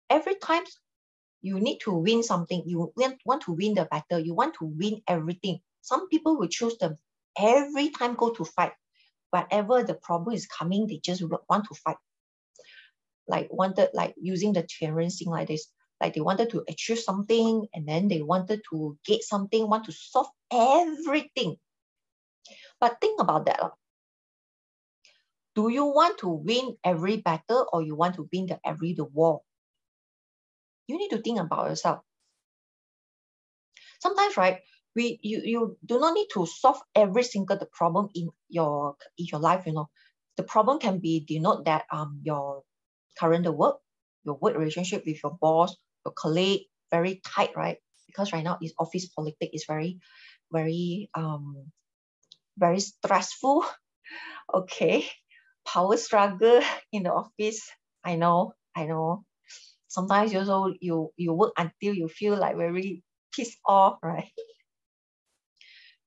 every time you need to win something, you want to win the battle, you want to win everything. Some people will choose them every time go to fight. Whatever the problem is coming, they just want to fight. wanted using the 全人性 like this, like they wanted to achieve something and then they wanted to get something, want to solve everything. But think about that. Do you want to win every battle or you want to win the war? You need to think about yourself. Sometimes, right, you do not need to solve every single the problem in your life, you know. The problem can be denote that your current work, your work relationship with your boss, your colleague, very tight, right? Because right now is office politics is very, very very stressful. Okay. Power struggle in the office. I know. Sometimes you work until you feel like very pissed off, right?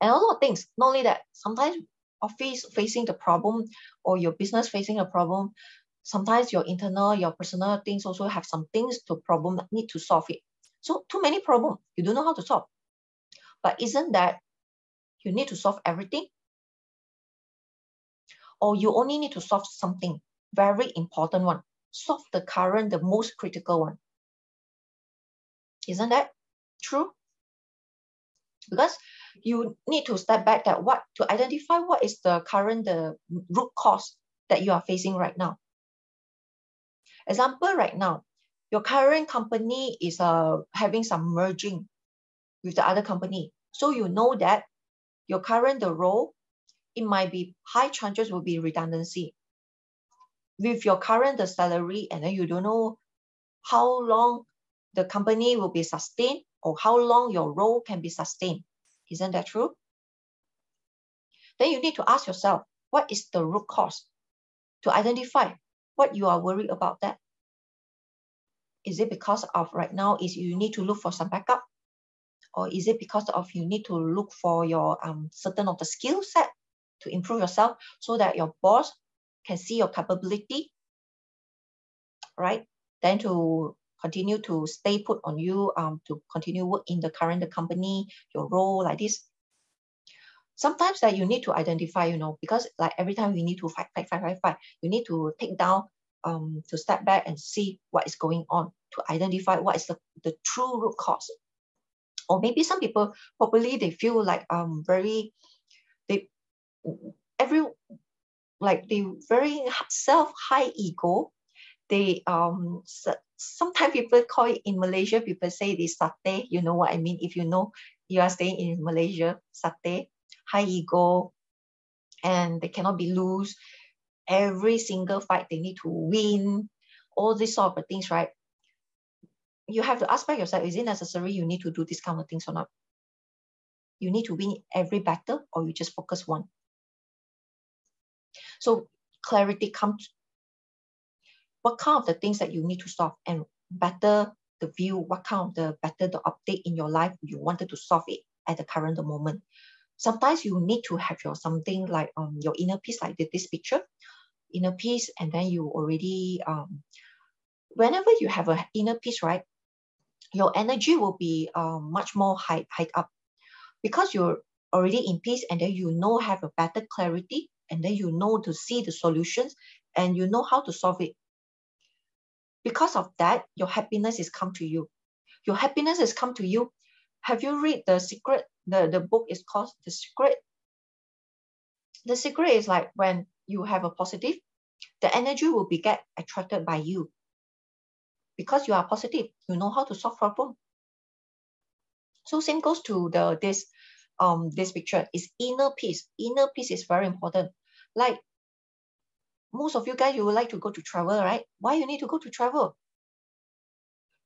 And a lot of things. Not only that, sometimes office facing the problem or your business facing a problem, sometimes your internal, your personal things also have some things to problem that need to solve it. So too many problems, you don't know how to solve. But isn't that you need to solve everything? Or you only need to solve something very important one. Solve the current, the most critical one. Isn't that true? Because you need to step back to identify what is the current, the root cause that you are facing right now. Example, right now, your current company is having some merging with the other company. So you know that your current role, it might be high chances will be redundancy. With your current salary, and then you don't know how long the company will be sustained or how long your role can be sustained. Isn't that true? Then you need to ask yourself, what is the root cause? To identify what you are worried about that. Is it because of right now is you need to look for some backup? Or is it because of you need to look for your certain of the skill set to improve yourself so that your boss can see your capability, right? Then to continue to stay put on you, to continue work in the current company, your role like this. Sometimes that you need to identify, you know, because like every time we need to fight. You need to take down, to step back and see what is going on, to identify what is the true root cause. Or maybe some people probably they feel like they very high ego. They sometimes people call it in Malaysia, people say this satay, you know what I mean? If you know, you are staying in Malaysia, satay, high ego, and they cannot be loose. Every single fight they need to win, all these sort of things, right? You have to ask back yourself, is it necessary you need to do these kind of things or not? You need to win every battle or you just focus one? So clarity comes. What kind of the things that you need to solve and better the view, what kind of the better the update in your life you wanted to solve it at the current moment. Sometimes you need to have your something like your inner peace, like this picture, inner peace, and then you already, whenever you have an inner peace, right, your energy will be much more high up because you're already in peace, and then you know have a better clarity, and then you know to see the solutions and you know how to solve it. Because of that, your happiness is come to you. Your happiness has come to you. Have you read The Secret? The book is called The Secret. The secret is like when you have a positive, the energy will be get attracted by you. Because you are positive, you know how to solve problem. So same goes to this picture is inner peace. Inner peace is very important. Like most of you guys, you would like to go to travel, right? Why you need to go to travel?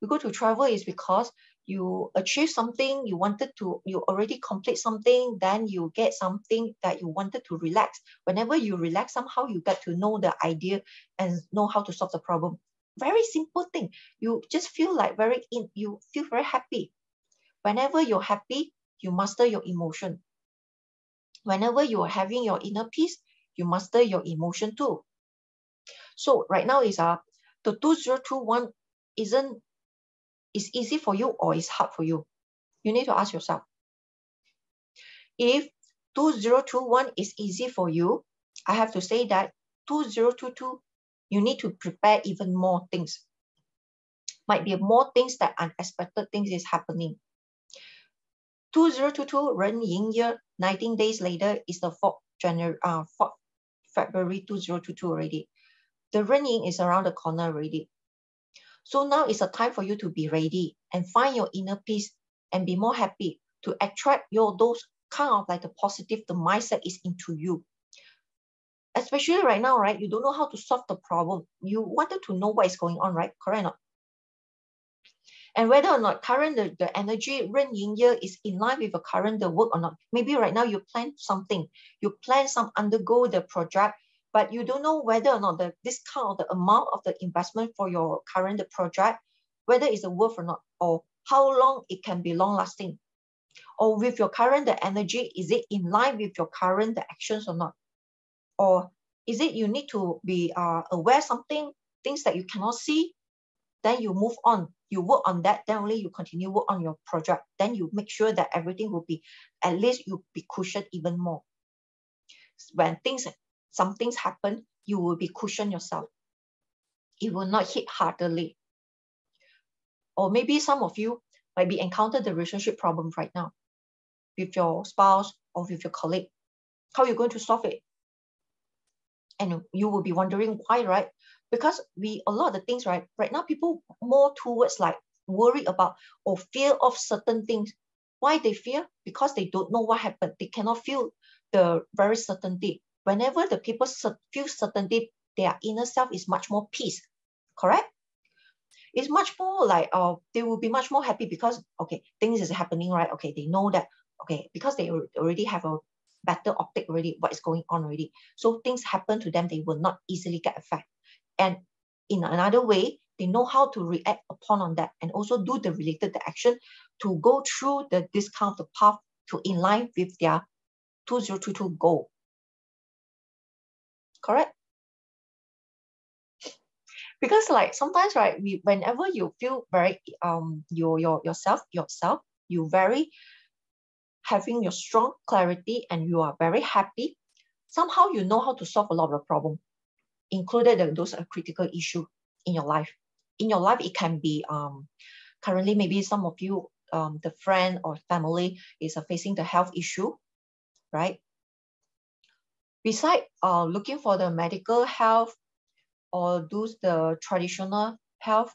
You go to travel is because you achieve something, you already complete something, then you get something that you wanted to relax. Whenever you relax, somehow you get to know the idea and know how to solve the problem. Very simple thing. You just feel like you feel very happy. Whenever you're happy, you master your emotion. Whenever you're having your inner peace, you master your emotion too. So right now is the 2021 is easy for you or is hard for you? You need to ask yourself. If 2021 is easy for you, I have to say that 2022 You need to prepare even more things. Might be more things that unexpected things is happening. 2022 Ren Yin year, 19 days later is the 4th February 2022 already. The Ren Yin is around the corner already. So now is a time for you to be ready and find your inner peace and be more happy to attract those kind of like the positive, the mindset is into you. Especially right now, right? You don't know how to solve the problem. You wanted to know what is going on, right? Correct or not? And whether or not current the energy Ren Yin year is in line with your current the work or not. Maybe right now you plan something, you plan some undergo the project, but you don't know whether or not this kind of the amount of the investment for your current the project, whether it's worth or not, or how long it can be long lasting, or with your current the energy, is it in line with your current the actions or not, or is it you need to be aware something, things that you cannot see, then you move on, you work on that, then only you continue work on your project, then you make sure that everything will be, at least you be cushioned even more. When some things happen, you will be cushioned yourself. It will not hit hardly. Or maybe some of you might be encountered the relationship problem right now with your spouse or with your colleague. How are you going to solve it? And you will be wondering why, right? Because a lot of the things, right now, people more towards like worry about or fear of certain things. Why they fear? Because they don't know what happened. They cannot feel the very certainty. Whenever the people feel certainty, their inner self is much more peace. Correct? It's much more like they will be much more happy because okay, things is happening, right? Okay, they know that, okay, because they already have a better optic already, what is going on already. So things happen to them, they will not easily get affected. And in another way, they know how to react upon on that and also do the related action to go through this kind of the path to in line with their 2022 goal. Correct? Because like sometimes, right, whenever you feel very yourself, you very having your strong clarity and you are very happy, somehow you know how to solve a lot of the problem, included those critical issue in your life. In your life, it can be currently maybe some of you, the friend or family is facing the health issue, right? Besides looking for the medical health or the traditional health,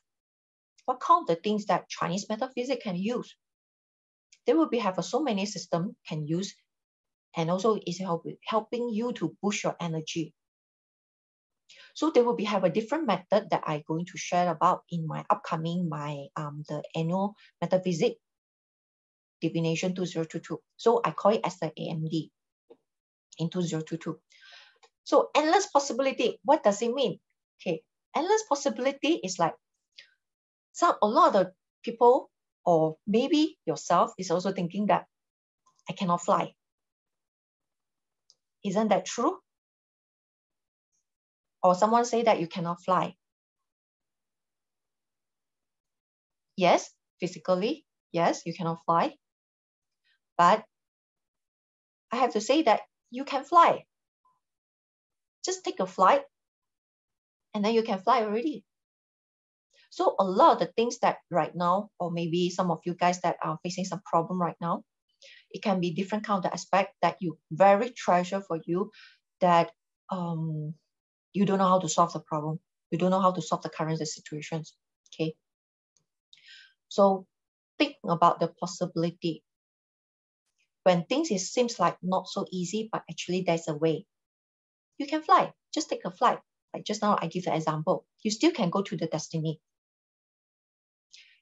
what kind of the things that Chinese metaphysics can use? They will have so many systems can use, and also is helping you to boost your energy. So they will have a different method that I'm going to share about in my upcoming the annual Metaphysics Divination 2022. So I call it as the AMD in 2022. So endless possibility, what does it mean? Okay, endless possibility is like a lot of people, or maybe yourself, is also thinking that I cannot fly. Isn't that true? Or someone say that you cannot fly. Yes, physically, yes, you cannot fly. But I have to say that you can fly. Just take a flight and then you can fly already. So a lot of the things that right now, or maybe some of you guys that are facing some problem right now, it can be different kind of aspect that you very treasure for you, that you don't know how to solve the problem. You don't know how to solve the current situations. Okay. So think about the possibility. When things seems like not so easy, but actually there's a way. You can fly. Just take a flight. Like just now I give the example. You still can go to the destiny.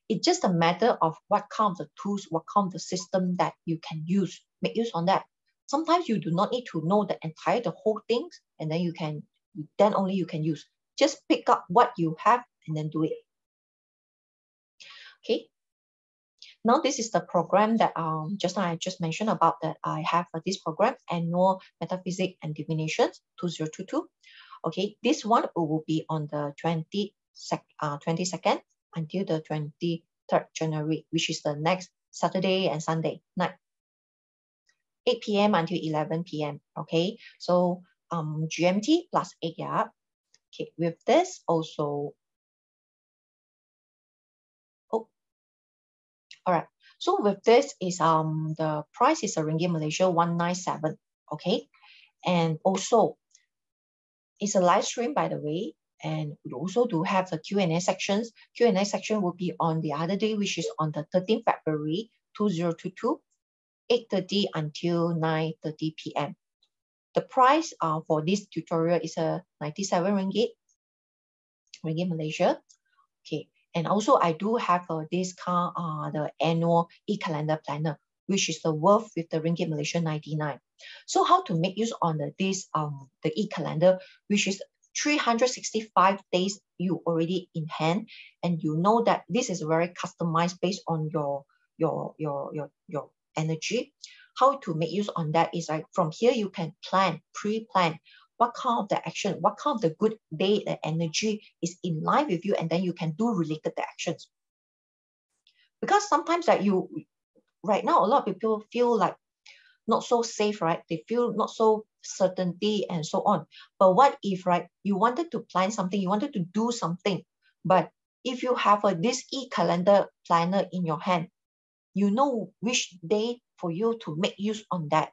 It's just a matter of what kind of the tools, what kind of the system that you can use, make use on that. Sometimes you do not need to know the whole things, and then only you can use. Just pick up what you have and then do it. Okay. Now this is the program that just now I just mentioned about, that I have for this program, Annual Metaphysics and Divination 2022. Okay, this one will be on the 22nd until the 23rd January, which is the next Saturday and Sunday night, 8 p.m. until 11 p.m. Okay, so GMT plus 8, yeah. Okay, with this also, oh, all right. So with this is the price is a ringgit Malaysia 197. Okay, and also it's a live stream, by the way, and we also do have the Q&A sections. Q&A section will be on the other day, which is on the 13th February 2022, 8:30 until 9:30 p.m. The price for this tutorial is a 97 ringgit Malaysia. Okay, and also I do have this the annual e-calendar planner, which is the worth with the ringgit Malaysia 99. So how to make use on this the e-calendar, which is 365 days you already in hand, and you know that this is very customized based on your energy. How to make use on that is like from here you can pre-plan what kind of the action, what kind of the good day, the energy is in line with you, and then you can do related the actions. Because sometimes that right now, a lot of people feel like not so safe, right? They feel not so certainty and so on. But what if, right, you wanted to plan something, you wanted to do something, but if you have this e-calendar planner in your hand, you know which day for you to make use on that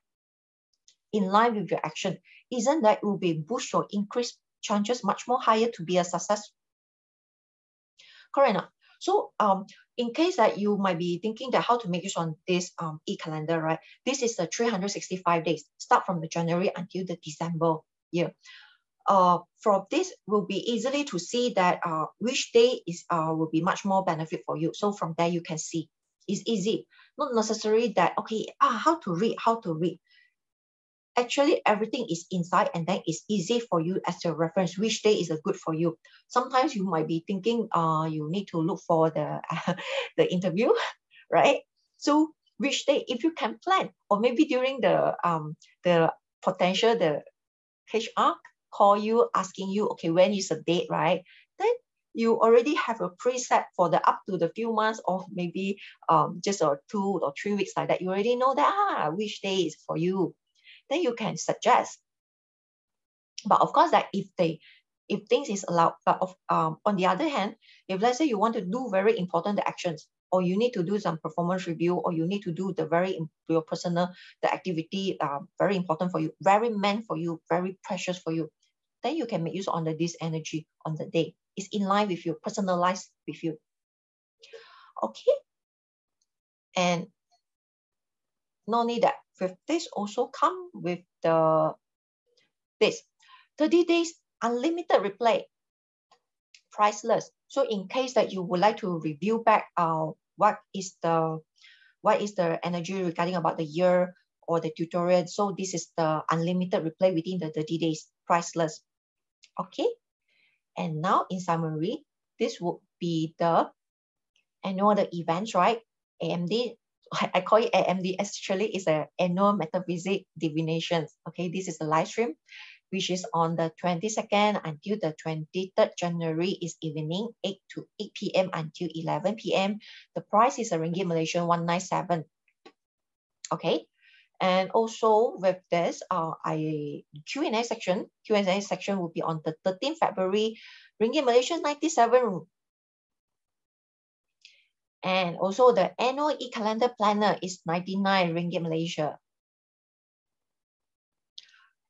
in line with your action, isn't that will be boost your increase chances much more higher to be a success? Correct. So in case that you might be thinking that how to make use on this e-calendar, right? This is the 365 days, start from the January until the December year. From this will be easily to see that which day is will be much more benefit for you. So from there you can see it's easy, not necessary that okay how to read. Actually, everything is inside, and then it's easy for you as a reference which day is a good for you. Sometimes you might be thinking you need to look for the the interview, right? So which day, if you can plan, or maybe during the potential the HR call you asking you, okay, when is the date, right? Then you already have a preset for the up to the few months, or maybe just 2 or 3 weeks like that. You already know that which day is for you. Then you can suggest. But of course, that if things is allowed, but on the other hand, if let's say you want to do very important actions, or you need to do some performance review, or you need to do your personal the activity very important for you, very meant for you, very precious for you, then you can make use on this energy on the day. It's in line with you, personalized with you. Okay, and not only that, with this also come with this 30 days unlimited replay, priceless. So in case that you would like to review back what is the energy regarding about the year or the tutorial, so this is the unlimited replay within the 30 days, priceless. Okay, and now in summary, this would be the annual events, right? AMD, I call it AMD, actually it's an annual Metaphysics Divination. Okay, this is a live stream, which is on the 22nd until the 23rd January is evening, 8 p.m. until 11 p.m. The price is a ringgit Malaysia 197. Okay, and also with this, Q&A section will be on the 13th February, ringgit Malaysia 97. And also the annual e-calendar planner is 99 ringgit Malaysia.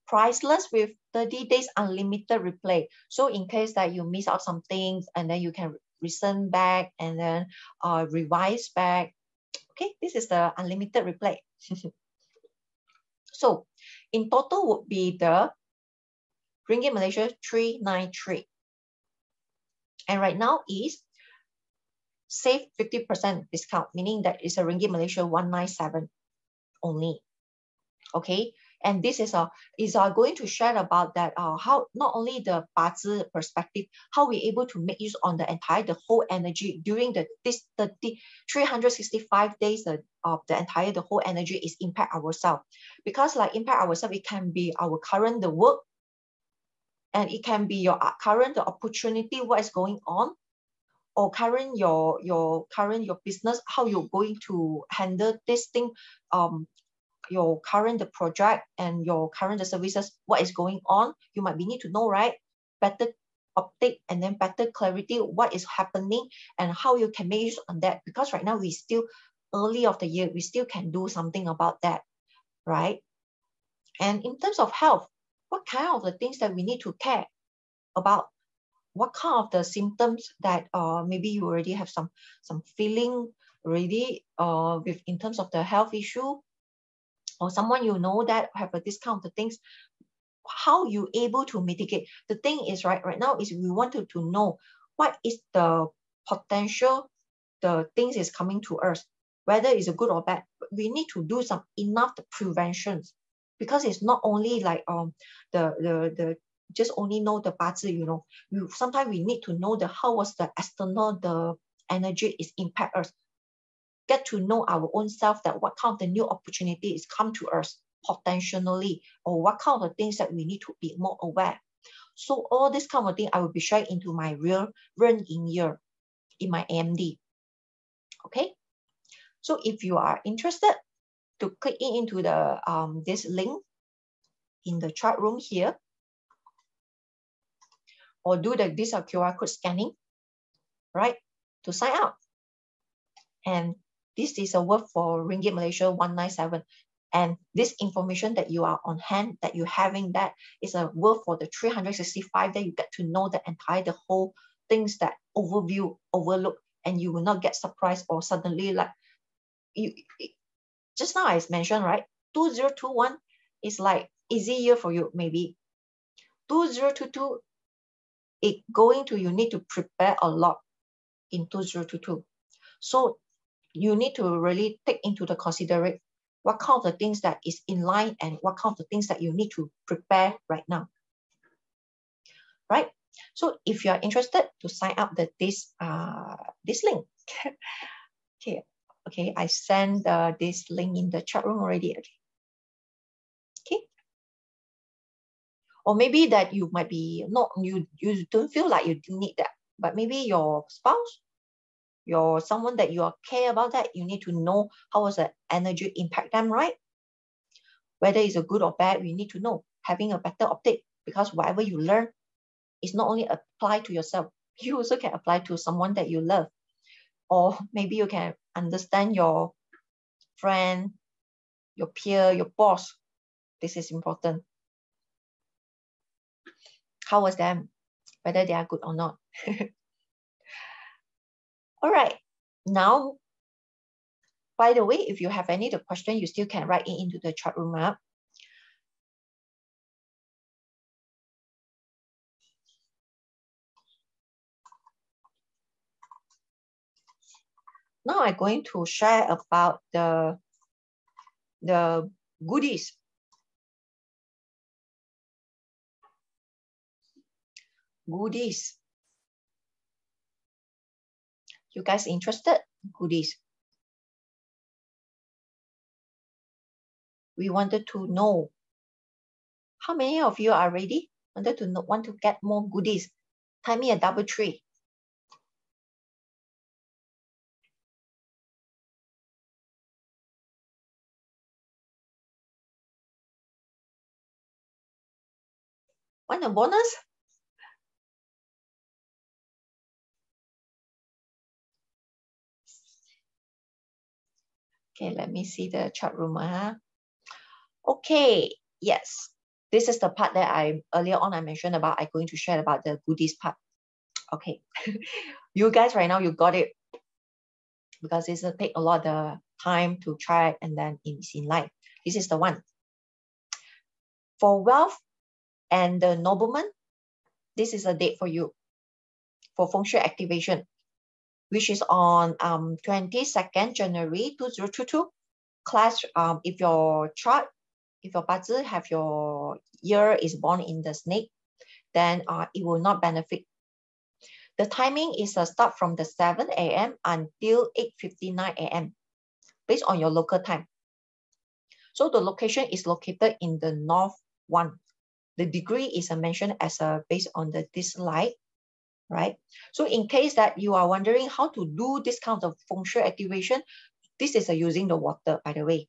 Priceless with 30 days unlimited replay. So in case that you miss out some things, and then you can listen back and then revise back. Okay, this is the unlimited replay. So in total would be the ringgit Malaysia 393. And right now is save 50% discount, meaning that it's a ringgit Malaysia 197 only. Okay, and this is going to share about that how not only the Bazi perspective, how we're able to make use on the whole energy during this 365 days of the whole energy is impact ourselves. Because like impact ourselves, it can be our current the work, and it can be your current the opportunity, what is going on, or current your business, how you're going to handle this thing, your current the project and your current the services, what is going on, you might be need to know, right? Better update and then better clarity what is happening and how you can make use on that, because right now we still early of the year, we still can do something about that, right? And in terms of health, what kind of the things that we need to care about? What kind of the symptoms that maybe you already have some feeling already with in terms of the health issue, or someone you know that have a this kind of the things, how you able to mitigate? The thing is right now is we wanted to know what is the potential, the things is coming to us, whether it's a good or bad. We need to do some enough preventions, because it's not only like the just only know the 八字, you know. Sometimes we need to know the how was the external the energy is impact us. Get to know our own self, that what kind of the new opportunity is come to us potentially, or what kind of the things that we need to be more aware. So all this kind of thing I will be sharing into my real Ren Yin year in my AMD. Okay, so if you are interested to click into the this link in the chat room here, or do this QR code scanning, right, to sign up. And this is a word for Ringgit Malaysia 197. And this information that you are on hand, that you're having, that is a word for the 365 that you get to know the entire, the whole things that overview, overlook, and you will not get surprised or suddenly like, you just now I mentioned, right? 2021 is like easy year for you, maybe. 2022, it going to, you need to prepare a lot in 2022. So you need to really take into the consideration what kind of the things that is in line and what kind of the things that you need to prepare right now, right? So if you are interested to sign up this link, okay, I send this link in the chat room already. Okay. Or maybe that you might be not, you don't feel like you need that, but maybe your spouse, your someone that you care about, that you need to know how was the energy impact them, right? Whether it's a good or bad, we need to know, having a better update, because whatever you learn is not only apply to yourself, you also can apply to someone that you love, or maybe you can understand your friend, your peer, your boss. This is important. How was them, whether they are good or not. All right, now, by the way, if you have any other question, you still can write it into the chat room up. Now I'm going to share about the goodies. Goodies. You guys interested? Goodies. We wanted to know. How many of you are ready? Wanted to know, want to get more goodies? Type me a double 3. Want a bonus? Okay, let me see the chat room. Okay, yes. This is the part that earlier on I mentioned about. I'm going to share about the goodies part. Okay, you guys right now, you got it, because it's take a lot of time to try, and then it's in life. This is the one. For wealth and the nobleman, this is a date for you for feng shui activation, which is on 22nd January 2022. Class, if your chart, if your 八字 have your year is born in the snake, then it will not benefit. The timing is start from the 7 a.m. until 8:59 a.m. based on your local time. So the location is located in the north 1. The degree is mentioned as based on this light, right? So in case that you are wondering how to do this kind of feng shui activation, this is using the water, by the way.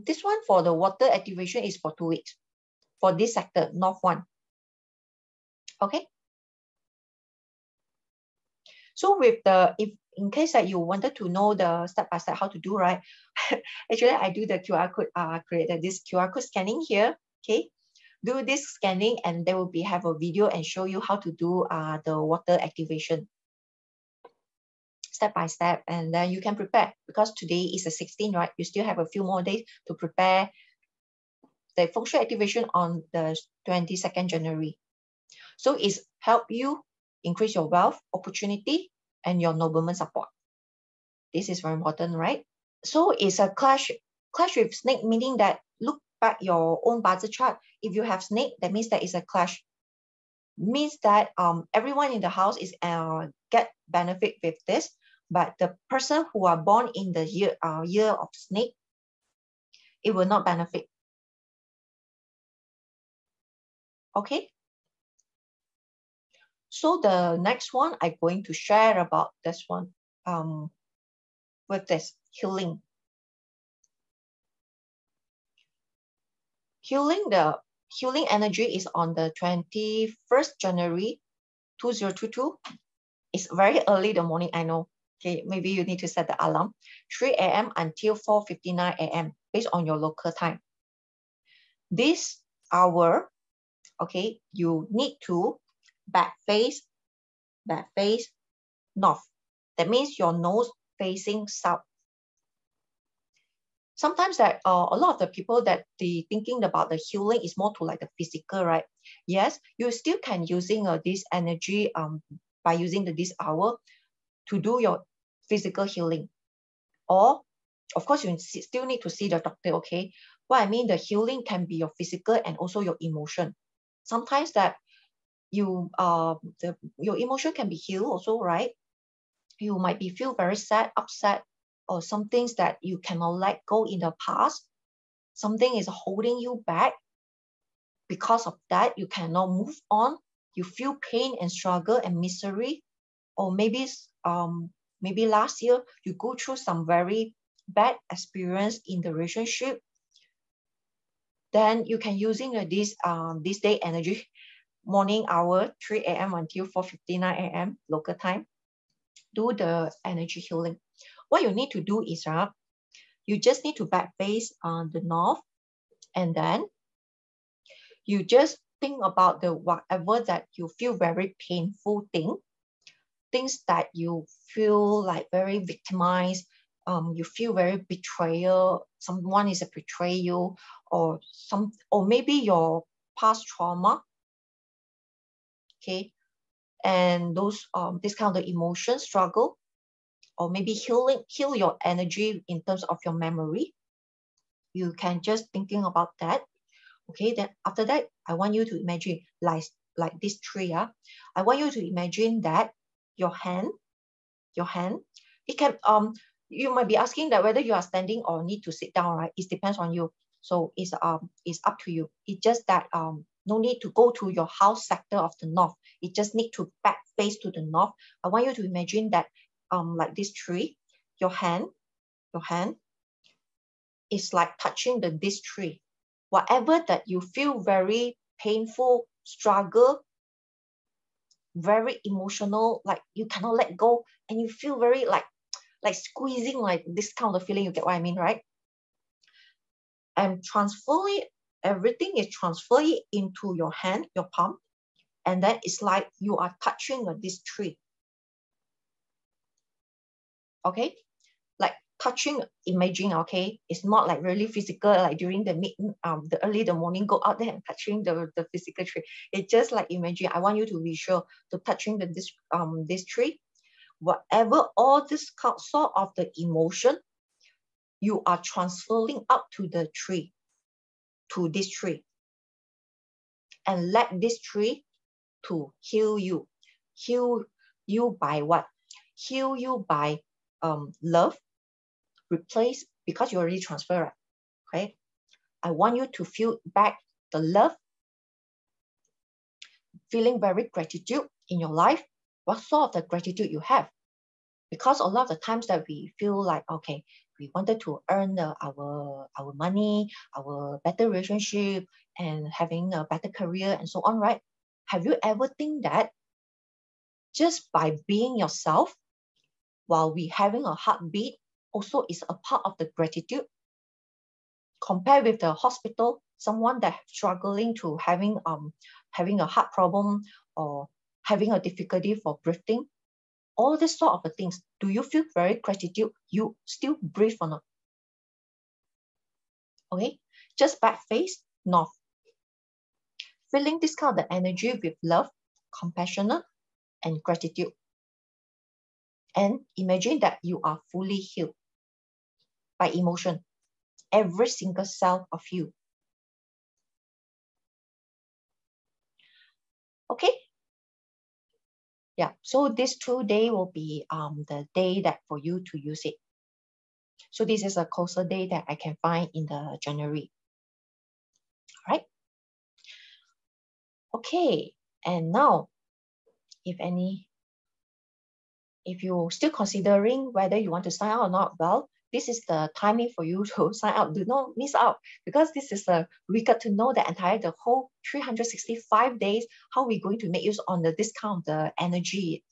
This one for the water activation is for 2 weeks for this sector, north 1. Okay. So with the, if in case that you wanted to know the step by step how to do, right? Actually, I do the QR code, created this QR code scanning here. Okay. Do this scanning and there will be have a video and show you how to do the water activation step by step, and then you can prepare because today is the 16th, right? You still have a few more days to prepare the feng shui activation on the 22nd January. So it's help you increase your wealth, opportunity, and your nobleman support. This is very important, right? So it's a clash with snake, meaning that look back your own budget chart. If you have snake, that means that is a clash. Means that everyone in the house is get benefit with this, but the person who are born in the year of snake, it will not benefit. Okay. So the next one I'm going to share about this one with this healing. The healing energy is on the 21st January 2022. It's very early the morning, I know. Okay, maybe you need to set the alarm. 3 a.m. until 4:59 a.m. based on your local time. This hour, okay, you need to back face north. That means your nose facing south. Sometimes that a lot of the people that the thinking about the healing is more to like the physical, right? Yes, you still can using this energy by using this hour to do your physical healing. Or of course you still need to see the doctor, okay? What I mean, the healing can be your physical and also your emotion. Sometimes that you your emotion can be healed also, right? You might be feel very sad, upset, or some things that you cannot let go in the past. Something is holding you back. Because of that, you cannot move on. You feel pain and struggle and misery. Or maybe last year you go through some very bad experience in the relationship. Then you can using this day energy, morning hour 3 a.m. until 4:59 a.m. local time, do the energy healing. What you need to do is you just need to back face on the north, and then you just think about the whatever that you feel very painful things that you feel like very victimized, you feel very betrayal, someone is a betray you, or maybe your past trauma, okay, and those this kind of emotion struggle, or maybe heal your energy in terms of your memory. You can just thinking about that. Okay, then after that, I want you to imagine like this tree. I want you to imagine that your hand, it can you might be asking that whether you are standing or need to sit down, right? It depends on you. So it's up to you. It's just that no need to go to your house sector of the north. It just need to back face to the north. I want you to imagine that like this tree, your hand is like touching this tree. Whatever that you feel very painful, struggle, very emotional, like you cannot let go, and you feel very like squeezing, like this kind of feeling, you get what I mean, right? And everything is transferring into your hand, your palm, and then it's like you are touching this tree. Okay, like touching, imaging, okay, it's not like really physical, like during the early the morning go out there and touching the physical tree. It's just like imagine. I want you to visual to touching this tree. Whatever all this sort of the emotion, you are transferring up to the tree, to this tree, and let this tree to heal you. Heal you by what? Heal you by love, replace, because you already transfer, okay? I want you to feel back the love, feeling very gratitude in your life. What sort of the gratitude you have? Because a lot of the times that we feel like, okay, we wanted to earn our money, our better relationship, and having a better career and so on, right? Have you ever think that just by being yourself while we having a heartbeat also is a part of the gratitude? Compare with the hospital, someone that struggling to having a heart problem or having a difficulty for breathing, all this sort of things. Do you feel very gratitude? You still breathe or not? Okay, just back face north. Feeling this kind of energy with love, compassion, and gratitude. And imagine that you are fully healed by emotion. Every single cell of you. Okay. Yeah, so this 2 day will be the day that for you to use it. So this is a closer day that I can find in the January. All right. Okay, and now, if you're still considering whether you want to sign up or not, well, this is the timing for you to sign up. Do not miss out, because this is we got to know the whole 365 days, how we're going to make use on the discount, the energy.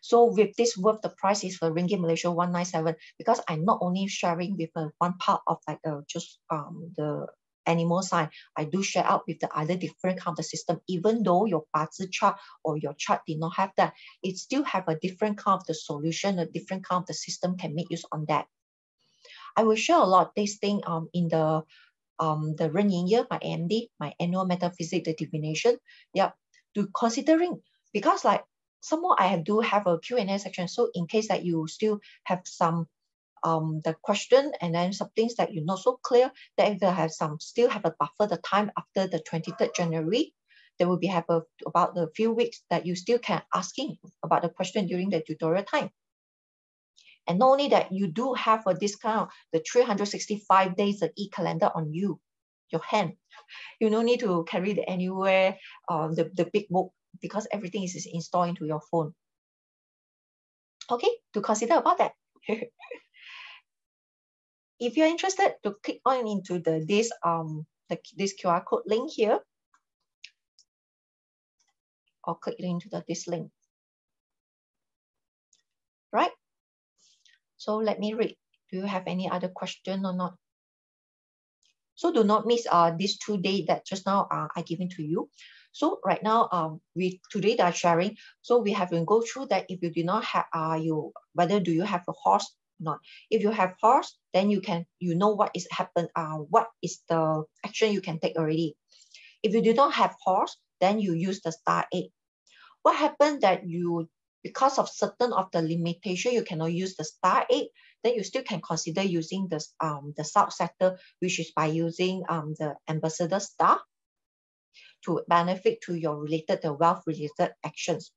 So with this worth, the price is for Ringgit Malaysia 197, because I'm not only sharing with one part of like just the animal sign, I do share out with the other different kind of system. Even though your Bazi chart or your chart did not have that, it still have a different kind of the solution, a different kind of the system can make use on that. I will share a lot of this thing in the Ren Yin year, my AMD, my annual Metaphysics Divination. Yeah, to considering, because like somehow I do have a Q&A section. So in case that you still have some the question and then some things that you're not so clear, that if they have still have a buffer the time after the 23rd January, there will be about the few weeks that you still can asking about the question during the tutorial time. And not only that, you do have a discount, the 365 days of e-calendar on you, your hand. You don't need to carry it anywhere, the big book, because everything is installed into your phone. Okay, to consider about that. If you're interested to click on into this QR code link here, or click into this link. Right? So let me read. Do you have any other question or not? So do not miss these 2 days that just now I given to you. So right now, today they are sharing. So we have to go through that. If you do not have whether do you have a horse or not. If you have horse, then you know what is happen. What is the action you can take already. If you do not have horse, then you use the star 8. What happened that because of certain of the limitation, you cannot use the star 8, then you still can consider using the south sector, which is by using the ambassador star to benefit to your the wealth related actions.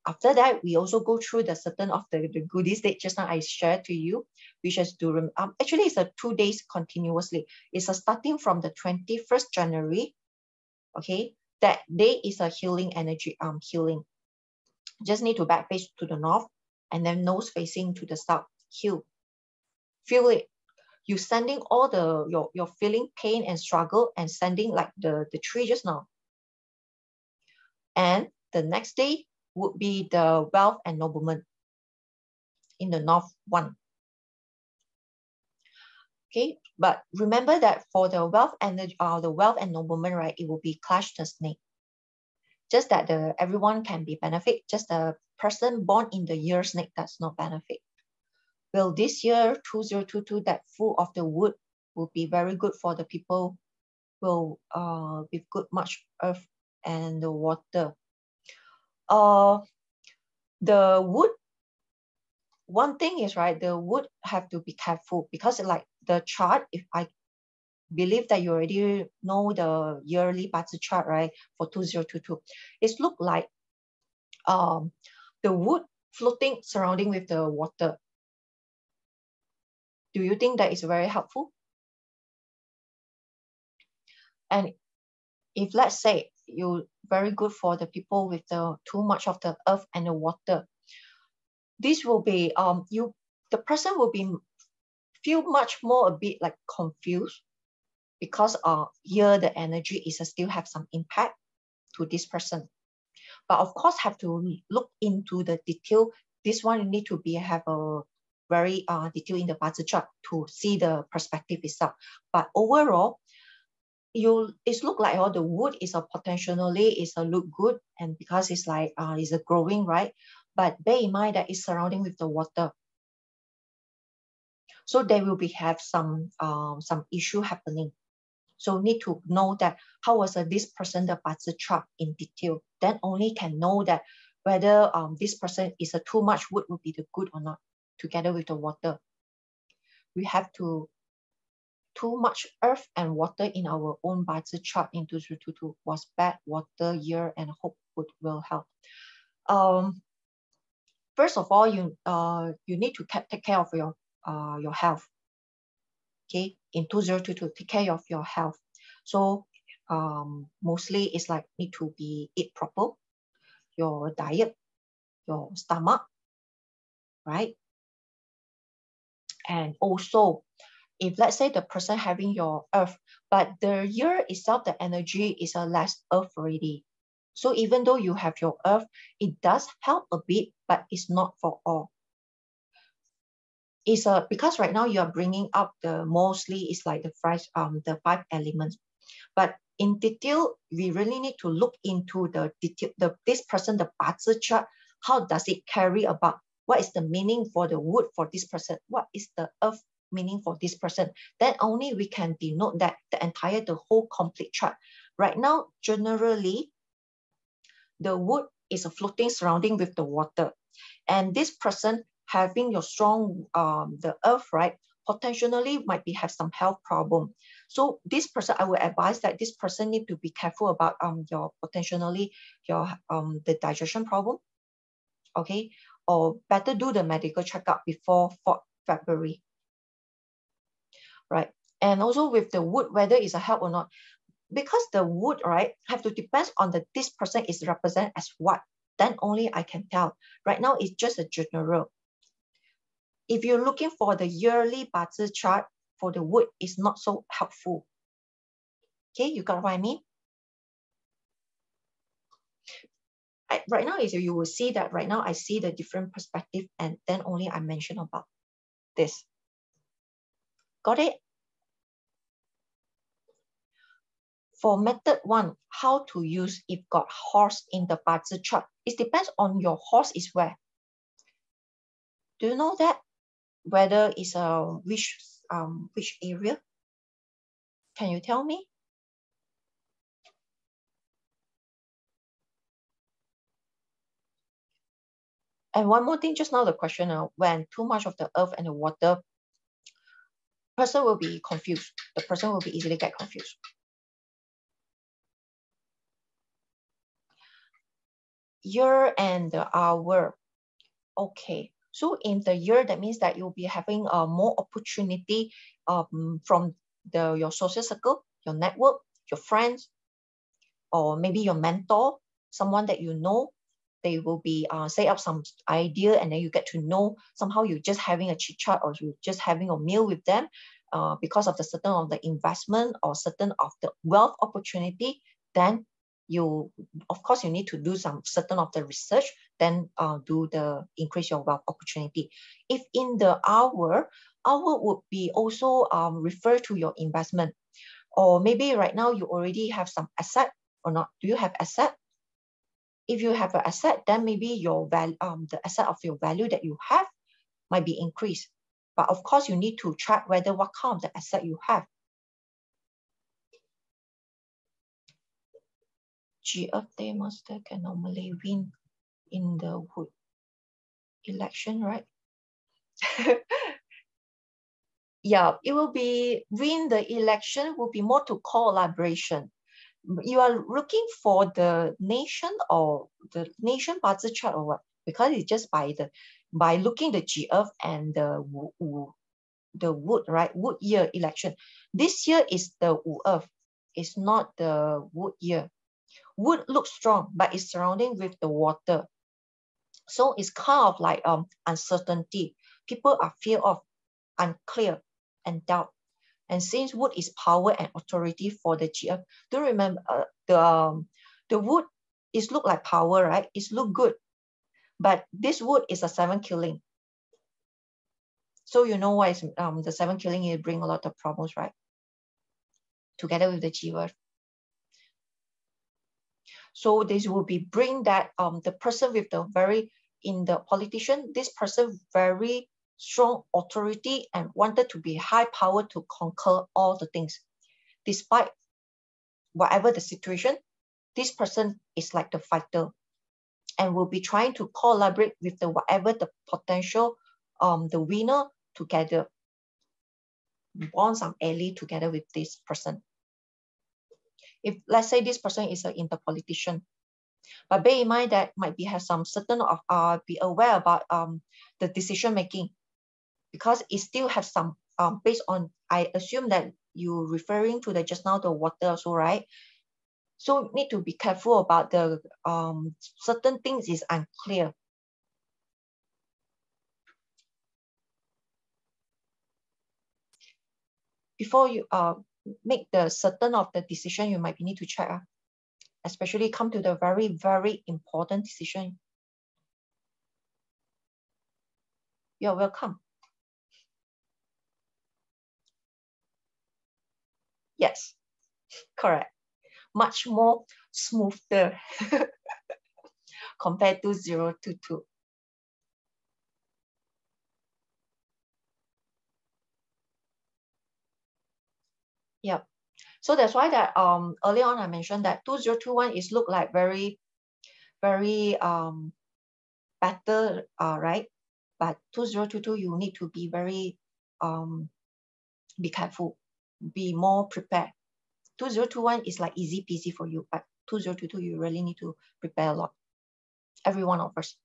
After that, we also go through the certain of the goodies that just now I shared to you, which is to actually it's a 2 days continuously. It's starting from the 21st January. Okay, that day is a healing energy, healing. Just need to back face to the north and then nose facing to the south. Heal. Feel it. You sending all your feeling pain and struggle and sending like the tree just now. And the next day would be the wealth and nobleman in the north one. Okay, but remember that for the wealth and nobleman, right, it will be clash the snake. Just that everyone can be benefit. Just the person born in the year snake does not benefit. Well, this year 2022, that full of the wood will be very good for the people. Will with good much earth and the water. The wood. One thing is, right, the wood have to be careful, because like the chart, if I believe that you already know the yearly Bazi chart, right, for 2022, it look like the wood floating surrounding with the water. Do you think that is very helpful? And if let's say you very good for the people with the too much of the earth and the water, this will be the person will be feel much more a bit like confused, because here the energy is still have some impact. to this person. But of course, have to look into the detail. This one you need to have a very detail in the Bazi chart to see the perspective itself. But overall, it's look like the wood is potentially look good, and because it's like is a growing, right? But bear in mind that it's surrounding with the water. So there will have some issue happening. So need to know that how was this person the Bazi chart in detail. Then only can know that whether this person is too much wood will be the good or not, together with the water. We have too much earth and water in our own Bazi chart in 2022 was bad water year, and hope wood will help. First of all, you need to take care of your health. Okay, in 2022, take care of your health. So mostly it's like need to eat proper, your diet, your stomach, right? And also, if let's say the person having your earth, but the year itself, the energy is a less earth already. So even though you have your earth, it does help a bit, but it's not for all. It's because right now you are bringing up the mostly it's like the five elements, but in detail we really need to look into the detail. This person, the Bazi chart, how does it carry about? What is the meaning for the wood for this person? What is the earth meaning for this person? Then only we can denote that the whole complete chart. Right now, generally, the wood is a floating surrounding with the water, and this person having your strong the earth, right, potentially might have some health problem. So this person, I would advise that this person need to be careful about your potentially your the digestion problem, okay, or better do the medical checkup before 4th February, right? And also with the wood, whether it's a help or not, because the wood, right, have to depend on this person is represent as what, then only I can tell. Right now it's just a general. If you're looking for the yearly Bazi chart for the wood, it's not so helpful. Okay, you got what I mean? Right now, you will see that right now I see the different perspective, and then only I mention about this. Got it? For method 1, how to use if got horse in the Bazi chart. It depends on your horse is where. Do you know that? Whether it's which area? Can you tell me? And one more thing, just now the question, when too much of the earth and the water, person will be confused. The person will be easily get confused. Year and the hour. Okay, so in the year, that means that you'll be having more opportunity from your social circle, your network, your friends, or maybe your mentor, someone that you know. They will be say up some idea, and then you get to know somehow you're just having a chit chat, or you're just having a meal with them because of the certain of the investment or certain of the wealth opportunity. Then you, of course, you need to do some certain of the research, then increase your wealth opportunity. If in the hour would be also refer to your investment, or maybe right now you already have some asset or not. Do you have asset? If you have an asset, then maybe your value, the asset of your value that you have might be increased. But of course, you need to track whether what kind of the asset you have. GF Day Master can normally win in the wood election, right? Yeah, it will be win the election will be more to collaboration. You are looking for the nation or the nation Bazi chart or what? Because it's just by looking the GF and the wood, right? Wood year election. This year is the Wu Earth. It's not the wood year. Wood looks strong, but it's surrounding with the water. So it's kind of like uncertainty. People are fear of unclear and doubt. And since wood is power and authority for the GF, do remember The wood is look like power, right? It's look good. But this wood is a 7 killing. So you know why the 7 killing it bring a lot of problems, right? Together with the jiva. So this will be bring that the person with the very, in the politician, this person very strong authority and wanted to be high power to conquer all the things. Despite whatever the situation, this person is like the fighter and will be trying to collaborate with the whatever the potential the winner together, bond some ally together with this person. If let's say this person is in the politician, but bear in mind that might be have some certain of be aware about the decision making, because it still have some based on, I assume that you referring to the just now the water also, right? So need to be careful about the certain things is unclear. Before you make the certain of the decision, you might need to check, especially come to the very, very important decision. You're welcome. Yes, correct. Much more smoother compared to 022. Yep. So that's why that earlier on I mentioned that 2021 is look like very, very better, right? But 2022 you need to be very be careful, be more prepared. 2021 is like easy peasy for you, but 2022 you really need to prepare a lot. Every one of us.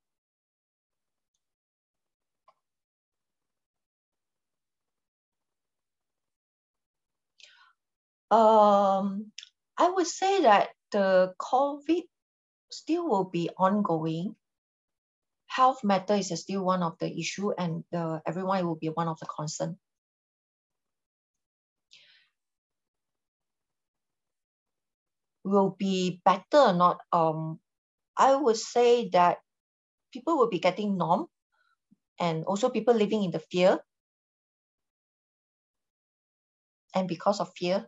I would say that the COVID still will be ongoing. Health matter is still one of the issue, and everyone will be one of the concern. Will be better or not? I would say that people will be getting numb, and also people living in the fear. And because of fear,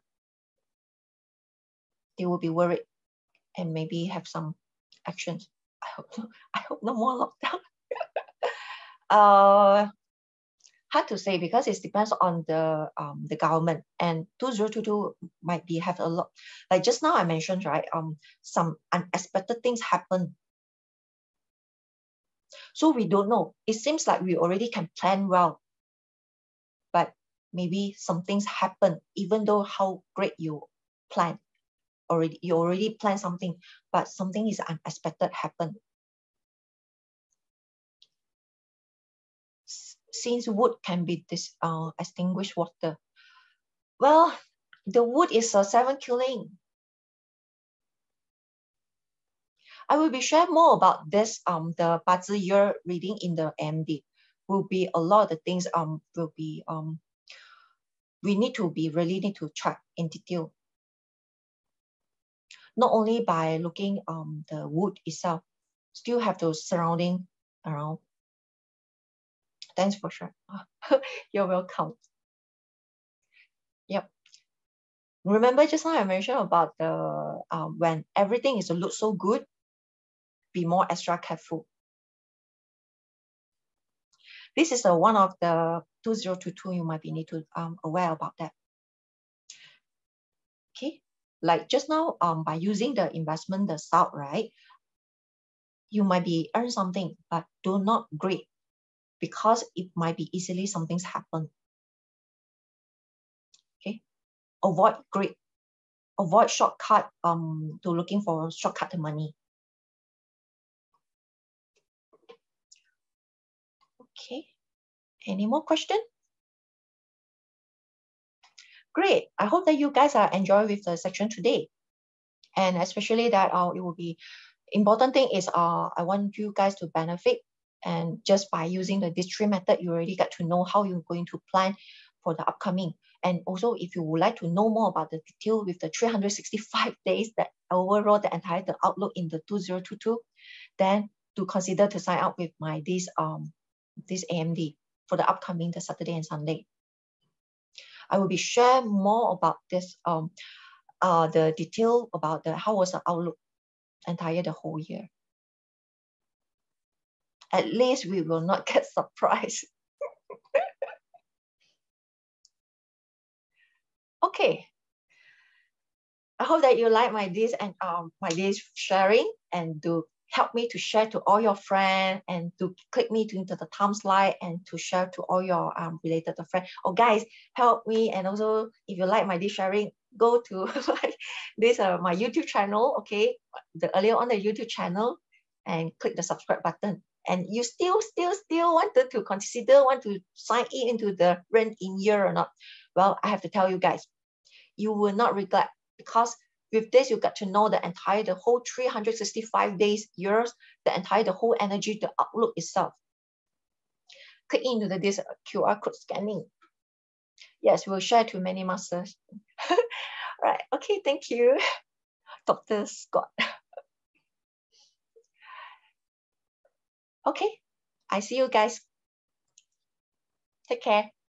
they will be worried and maybe have some actions. I hope no more lockdown. Hard to say because it depends on the government, and 2022 might be have a lot, like just now I mentioned, right? Some unexpected things happen. So we don't know. It seems like we already can plan well, but maybe some things happen, even though how great you plan. You already plan something, but something is unexpected happen. Since wood can be extinguished water. Well, the wood is a 7 killing. I will be share more about this the 八字 year reading in the MD. Will be a lot of the things will be we need to be really need to track in detail. Not only by looking the wood itself, still have those surrounding around. Thanks for sure. You're welcome. Yep. Remember just now I mentioned about the when everything is look so good, be more extra careful. This is one of the 2022 you might be need to aware about that. Okay, like just now by using the investment the salt, right? You might be earn something, but do not grade because it might be easily something's happen. Okay, avoid grade, avoid shortcut to looking for shortcut the money. Okay, any more questions? Great. I hope that you guys are enjoying with the section today. And especially that it will be important thing is I want you guys to benefit, and just by using the these 3 method, you already get to know how you're going to plan for the upcoming. And also, if you would like to know more about the detail with the 365 days that overall the entire the outlook in the 2022, then to consider to sign up with my this AMD for the upcoming the Saturday and Sunday. I will be share more about this the detail about the how was the outlook entire the whole year. At least we will not get surprised. Okay. I hope that you like my this and my this sharing, and to help me to share to all your friends, and to click me into the thumbs like and to share to all your related friends. Oh guys, help me, and also if you like my this sharing, go to this my YouTube channel, okay, the earlier on the YouTube channel, and click the subscribe button. And you still wanted to consider want to sign in into the Ren Yin or not? Well, I have to tell you guys, you will not regret, because with this, you get to know the entire, the whole 365 days, years, the entire, the whole energy, the outlook itself. Click into this QR code scanning. Yes, we'll share to many masters. Right, okay, thank you, Dr. Scott. Okay, I see you guys. Take care.